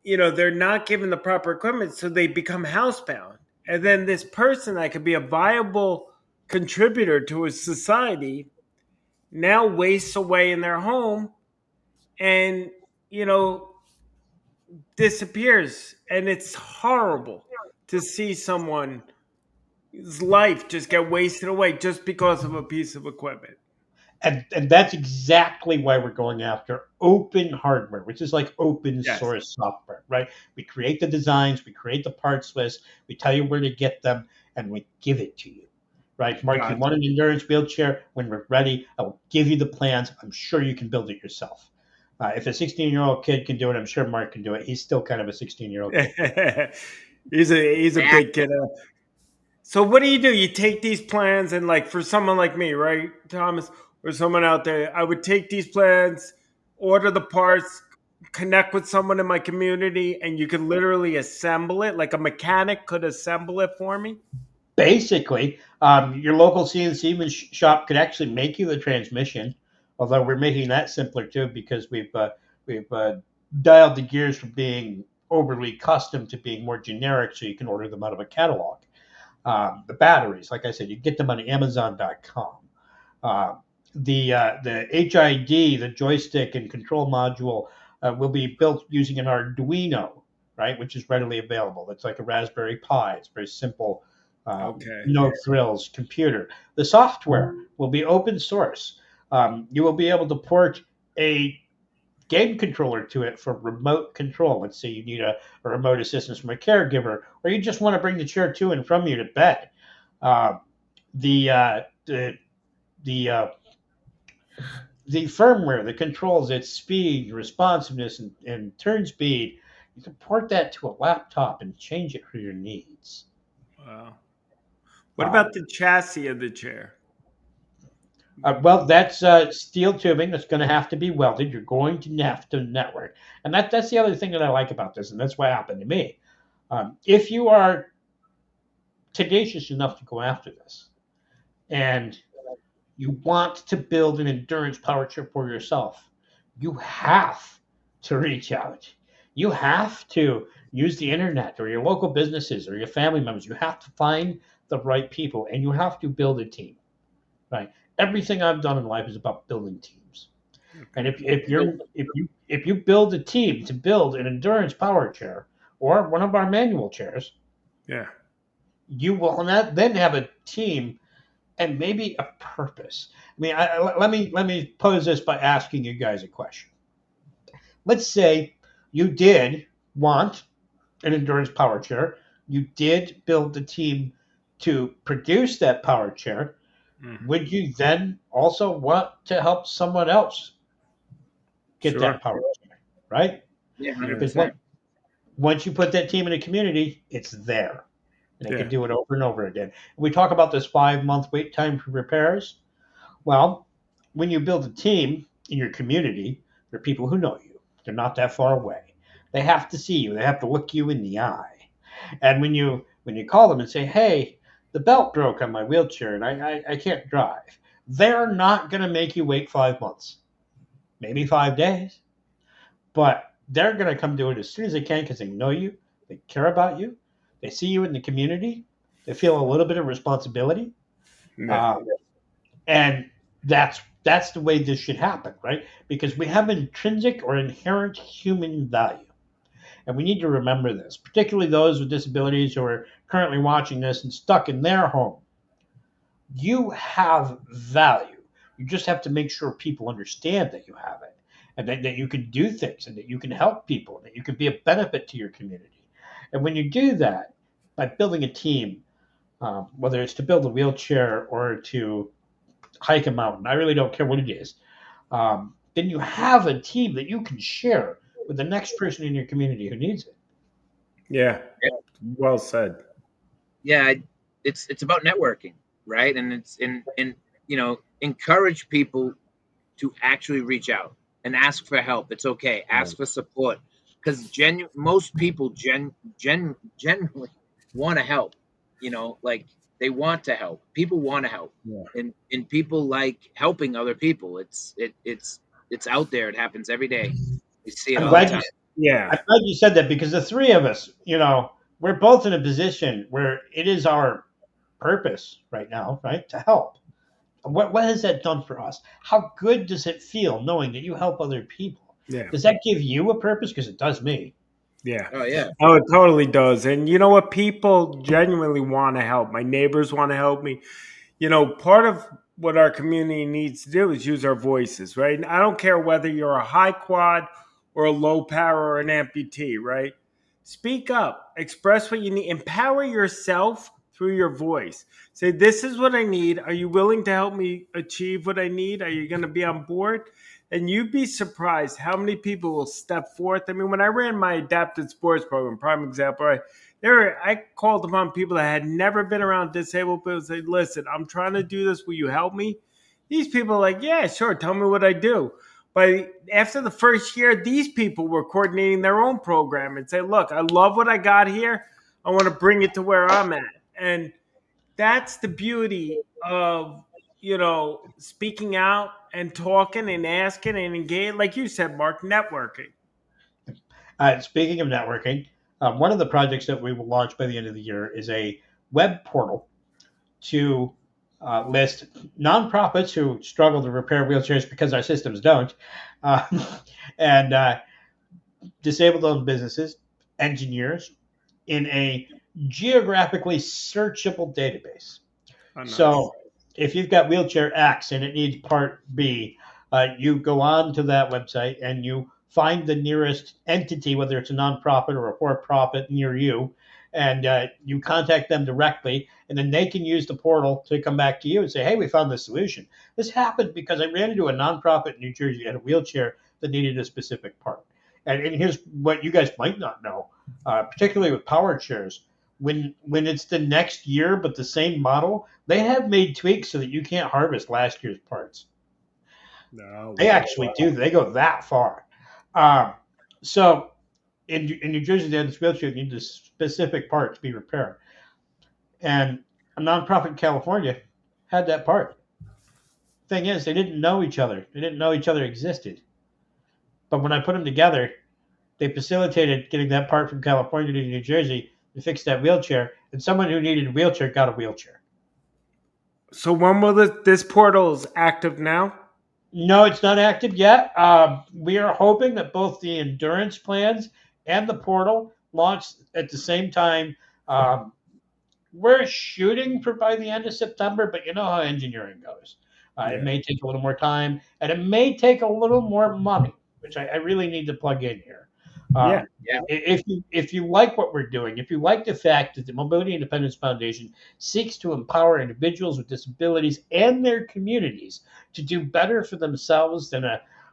They're not given the proper equipment, so they become housebound. And then this person that could be a viable contributor to a society now wastes away in their home and, you know, disappears. And it's horrible to see someone's life just get wasted away just because of a piece of equipment. And that's exactly why we're going after open hardware, which is like open Yes. source software, right? We create the designs, we create the parts list, we tell you where to get them, and we give it to you. Right, Mark, you want Gotcha. an endurance wheelchair? When we're ready, I will give you the plans. I'm sure you can build it yourself. If a 16-year-old kid can do it, I'm sure Mark can do it. He's still kind of a 16-year-old kid. He's a big Exactly. kid. So what do? You take these plans and like for someone like me, right, Thomas, or someone out there, I would take these plans, order the parts, connect with someone in my community, and you could literally assemble it, like a mechanic could assemble it for me. Basically, your local CNC shop could actually make you the transmission, although we're making that simpler too because we've dialed the gears from being overly custom to being more generic, so you can order them out of a catalog. The batteries, like I said, you get them on Amazon.com. Uh, the HID, the joystick and control module, will be built using an Arduino, right, which is readily available. It's like a Raspberry Pi. It's very simple, Okay. no frills computer. The software will be open source. You will be able to port a game controller to it for remote control. Let's say you need a remote assistance from a caregiver, or you just want to bring the chair to and from you to bed. Uh, the uh, the the uh, the firmware that controls its speed, responsiveness, and turn speed, you can port that to a laptop and change it for your needs. Wow. What Uh, about the chassis of the chair? well, that's steel tubing that's going to have to be welded. You're going to have to network. And that's the other thing that I like about this, and that's what happened to me. If you are tenacious enough to go after this and you want to build an endurance power chip for yourself, you have to reach out. You have to use the internet or your local businesses or your family members. You have to find the right people and you have to build a team, right? Everything I've done in life is about building teams. And Okay. if you build a team to build an endurance power chair or one of our manual chairs, Yeah. you will not then have a team and maybe a purpose. I mean, let me pose this by asking you guys a question. Let's say you did want an endurance power chair. You did build the team to produce that power chair. Mhm. Would you then also want to help someone else get Sure. that power chair, right? Yeah, Yeah. 100%. Once you put that team in a community, it's there, and they can Yeah. do it over and over again. We talk about this 5 month wait time for repairs. Well, when you build a team in your community, there are people who know you. They're not that far away. They have to see you. They have to look you in the eye. And when you call them and say, "Hey, the belt broke on my wheelchair and I can't drive," they're not going to make you wait 5 months, maybe 5 days, but they're going to come do it as soon as they can because they know you, they care about you, they see you in the community, They feel a little bit of responsibility, Yeah. uh, and that's the way this should happen, right? Because we have intrinsic or inherent human value, and we need to remember this, particularly those with disabilities who are currently watching this and stuck in their home. You have value. You just have to make sure people understand that you have it, and that you can do things, and that you can help people, and that you can be a benefit to your community. And when you do that by building a team, whether it's to build a wheelchair or to hike a mountain, I really don't care what it is, then you have a team that you can share with the next person in your community who needs it. Yeah. Well said. Yeah, it's about networking, right? And it's in encourage people to actually reach out and ask for help. It's okay. Yeah. Ask for support because most people genuinely want to help. Like they want to help. People want to help, Yeah. and people like helping other people. It's out there. It happens every day. We see it I'm all the glad you time. Yeah. I'm glad you said that, because the three of us, we're both in a position where it is our purpose right now, right, to help. What has that done for us? How good does it feel knowing that you help other people? Yeah. Does that give you a purpose? Because it does me. Yeah. Oh yeah. Oh, it totally does. And you know what? People genuinely want to help. My neighbors want to help me. Part of what our community needs to do is use our voices, right? And I don't care whether you're a high quad or a low power or an amputee, right? Speak up, express what you need, empower yourself through your voice. Say, this is what I need. Are you willing to help me achieve what I need? Are you going to be on board? And you'd be surprised how many people will step forth. I mean, when I ran my adapted sports program, prime example, I called upon people that had never been around disabled people and said, listen, I'm trying to do this. Will you help me? These people are like, yeah, sure. Tell me what I do. But after the first year, these people were coordinating their own program and say, look, I love what I got here. I want to bring it to where I'm at. And that's the beauty of, speaking out and talking and asking and engaging. Like you said, Mark, networking. Speaking of networking, one of the projects that we will launch by the end of the year is a web portal to list nonprofits who struggle to repair wheelchairs because our systems don't, uh, and disabled owned businesses, engineers, in a geographically searchable database. Oh, nice. So if you've got wheelchair X and it needs part B, you go on to that website and you find the nearest entity, whether it's a nonprofit or a for profit near you, and you contact them directly, and then they can use the portal to come back to you and say, hey, we found the solution. This happened because I ran into a nonprofit in New Jersey that had a wheelchair that needed a specific part. And here's what you guys might not know, particularly with power chairs. When it's the next year but the same model, they have made tweaks so that you can't harvest last year's parts. No, They wow. actually do. They go that far. Um, so in New Jersey, they had this wheelchair that needed a specific part to be repaired, and a nonprofit in California had that part. Thing is, they didn't know each other. They didn't know each other existed. But when I put them together, they facilitated getting that part from California to New Jersey to fix that wheelchair, and someone who needed a wheelchair got a wheelchair. So when will this portal is active now? No, it's not active yet. We are hoping that both the endurance plans and the portal launch at the same time. Um, we're shooting for by the end of September, but you know how engineering goes. It Yeah. may take a little more time, and it may take a little more money, which I really need to plug in here. Yeah. Um, if you like what we're doing, if you like the fact that the Mobility Independence Foundation seeks to empower individuals with disabilities and their communities to do better for themselves than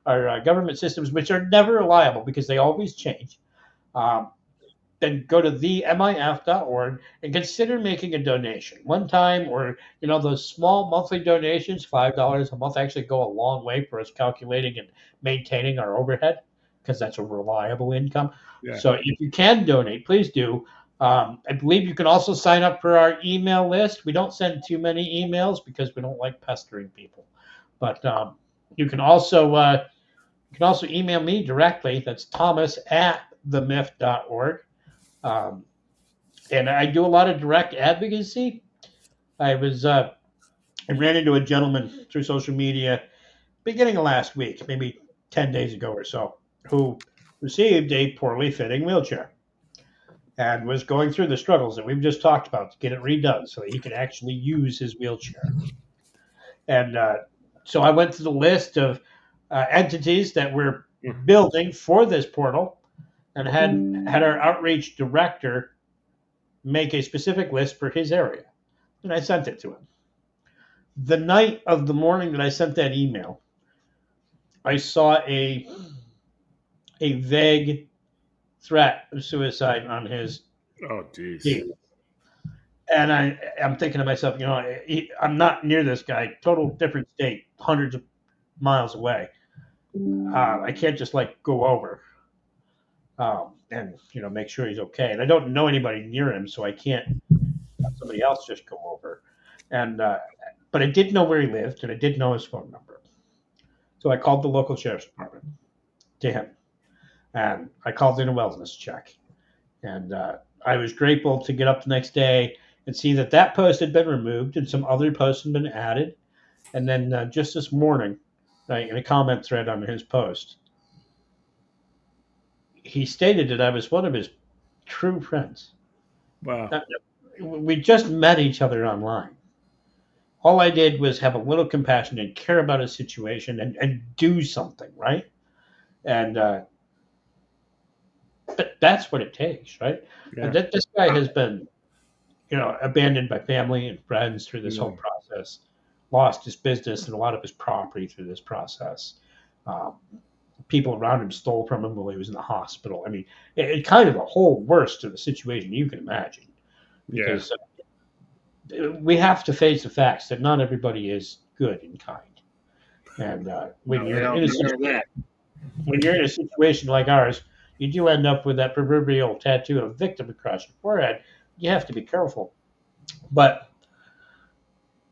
our government systems, which are never reliable because they always change. Um, then go to themif.org and consider making a donation. One time, or those small monthly donations, $5 a month, actually go a long way for us calculating and maintaining our overhead, because that's a reliable income. Yeah. So if you can donate, please do. I believe you can also sign up for our email list. We don't send too many emails because we don't like pestering people, but you can also email me directly. That's Thomas at themif.org. Um, And I do a lot of direct advocacy. I was I ran into a gentleman through social media beginning of last week, maybe 10 days ago or so, who received a poorly fitting wheelchair and was going through the struggles that we've just talked about to get it redone so that he could actually use his wheelchair. And so I went to the list of entities that we're building for this portal and had our outreach director make a specific list for his area. And I sent it to him. The night of the morning that I sent that email, I saw a vague threat of suicide on his Oh, geez. feed. And I'm thinking to myself, I'm not near this guy, total different state, hundreds of miles away. I can't just like go over and make sure he's okay. And I don't know anybody near him, so I can't have somebody else just go over. And but I did know where he lived, and I did know his phone number. So I called the local sheriff's department to him, and I called in a wellness check. And I was grateful to get up the next day and see that that post had been removed and some other posts had been added. And then just this morning, in a comment thread on his post, he stated that I was one of his true friends. Wow. Now, we just met each other online. All I did was have a little compassion and care about his situation and do something, right? And but that's what it takes, right? And Yeah. this guy has been abandoned by family and friends through this whole No. process, lost his business and a lot of his property through this process. Um, People around him stole from him while he was in the hospital. I mean, it kind of the whole worst of the situation you can imagine, Yeah. because we have to face the facts that not everybody is good and kind. And No, we don't. We know that. when you're in a situation like ours, you do end up with that proverbial tattoo of victim across your forehead. You have to be careful. But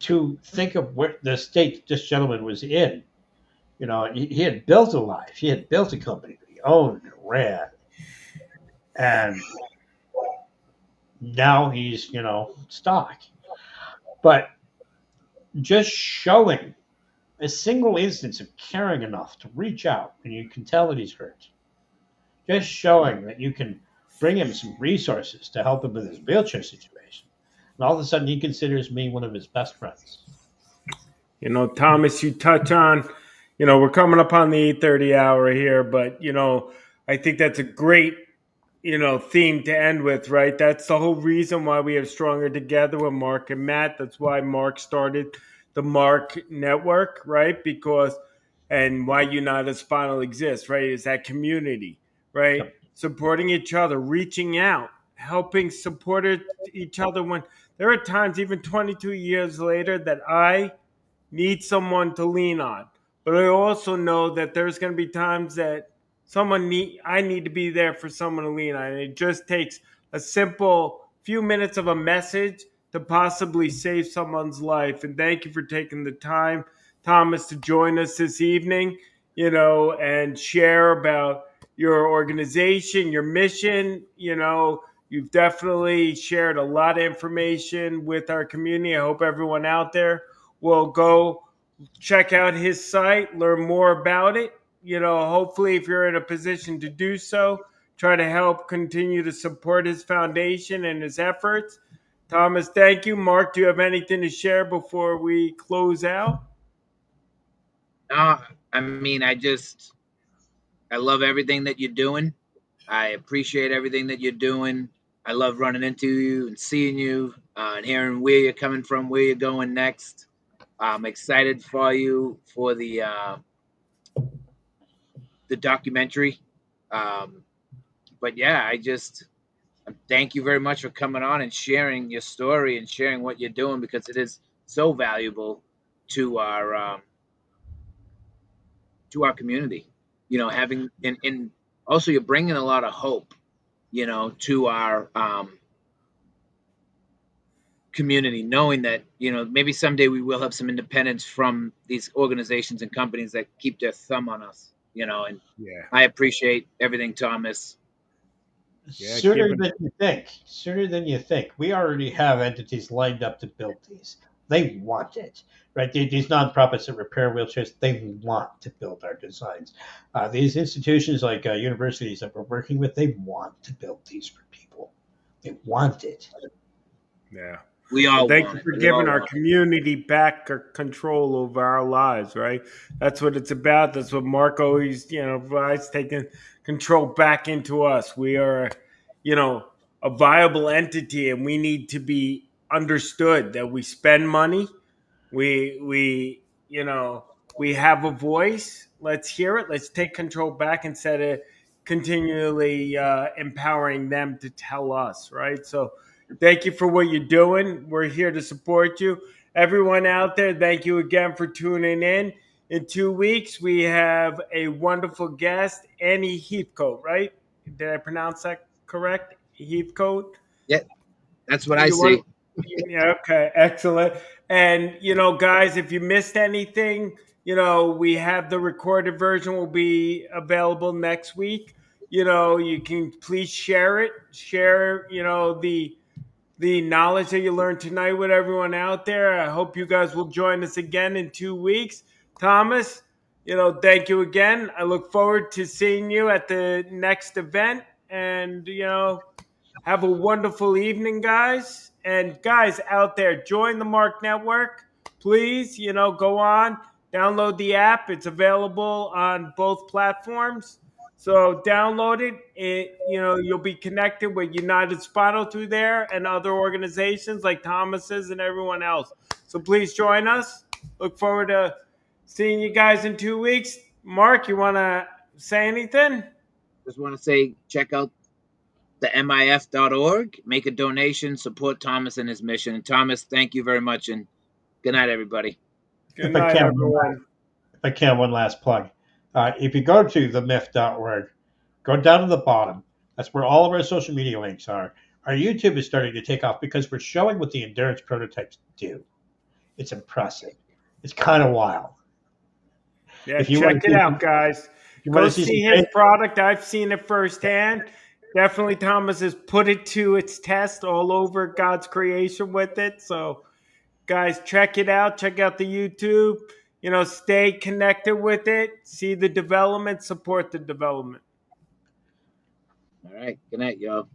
to think of what the state this gentleman was in, he had built a life, he had built a company that he owned and ran, and now he's stuck. But just showing a single instance of caring enough to reach out, and you can tell that he's hurt. Just showing that you can bring him some resources to help him with his wheelchair situation, and all of a sudden he considers me one of his best friends. Thomas, you touch on, we're coming up on the 8:30 hour here, but I think that's a great theme to end with, right? That's the whole reason why we have Stronger Together with Mark and Matt. That's why Mark started the Mark Network, right? Because, and why United Spinal exists, right? Is that community, right? Yep. Supporting each other, reaching out, helping support each other when there are times, even 22 years later, that I need someone to lean on. But I also know that there's going to be times that I need to be there for someone to lean on. And it just takes a simple few minutes of a message to possibly save someone's life. And thank you for taking the time, Thomas, to join us this evening, and share about your organization, your mission. You've definitely shared a lot of information with our community. I hope everyone out there will go check out his site, learn more about it. Hopefully, if you're in a position to do so, try to help continue to support his foundation and his efforts. Thomas, thank you. Mark, do you have anything to share before we close out? No, I mean, I love everything that you're doing. I appreciate everything that you're doing. I love running into you and seeing you and hearing where you're coming from, where you're going next. I'm excited for you for the documentary. Um, but yeah, I just thank you very much for coming on and sharing your story and sharing what you're doing, because it is so valuable to our community. Having and also you're bringing a lot of hope, to our community, knowing that maybe someday we will have some independence from these organizations and companies that keep their thumb on us. And Yeah. I appreciate everything, Thomas. Yeah, Sooner given than you think. Sooner than you think. We already have entities lined up to build these. They want it, right? These nonprofits that repair wheelchairs, they want to build our designs. These institutions like universities that we're working with, they want to build these for people. They want it. yeah. We Well, all thank want you it. for We all giving our want it. community back control over our lives, right? That's what it's about. That's what Mark always, advises, taking control back into us. We are, you know, a viable entity, and we need to be understood that we spend money. We have a voice. Let's hear it. Let's take control back instead of continually empowering them to tell us, right? So thank you for what you're doing. We're here to support you. Everyone out there, thank you again for tuning in. In 2 weeks, we have a wonderful guest, Annie Heathcote, right? Did I pronounce that correct? Heathcote? Yeah, that's what I You want? see. Yeah, okay, excellent. And guys, if you missed anything, we have the recorded version will be available next week. You can please share it. Share, the knowledge that you learned tonight with everyone out there. I hope you guys will join us again in 2 weeks. Thomas, thank you again. I look forward to seeing you at the next event. And, have a wonderful evening, guys. And guys out there, join the Mark Network. Please, go on, download the app. It's available on both platforms. So download it. You'll be connected with United Spinal through there and other organizations like Thomas's and everyone else. So please join us. Look forward to seeing you guys in 2 weeks. Mark, you want to say anything? Just want to say, check out the MIF.org, make a donation, support Thomas and his mission. And Thomas, thank you very much, and good night, everybody. Good If I night, can, everyone. if I can, one last plug. If you go to themyth.org, go down to the bottom. That's where all of our social media links are. Our YouTube is starting to take off because we're showing what the endurance prototypes do. It's impressive. It's kind of wild. Yeah, If you want check to it see out, some, guys. if you want Go to see some see his great, product. I've seen it firsthand. Definitely, Thomas has put it to its test all over God's creation with it. So, guys, check it out. Check out the YouTube. Stay connected with it. See the development. Support the development. All right, good night, y'all.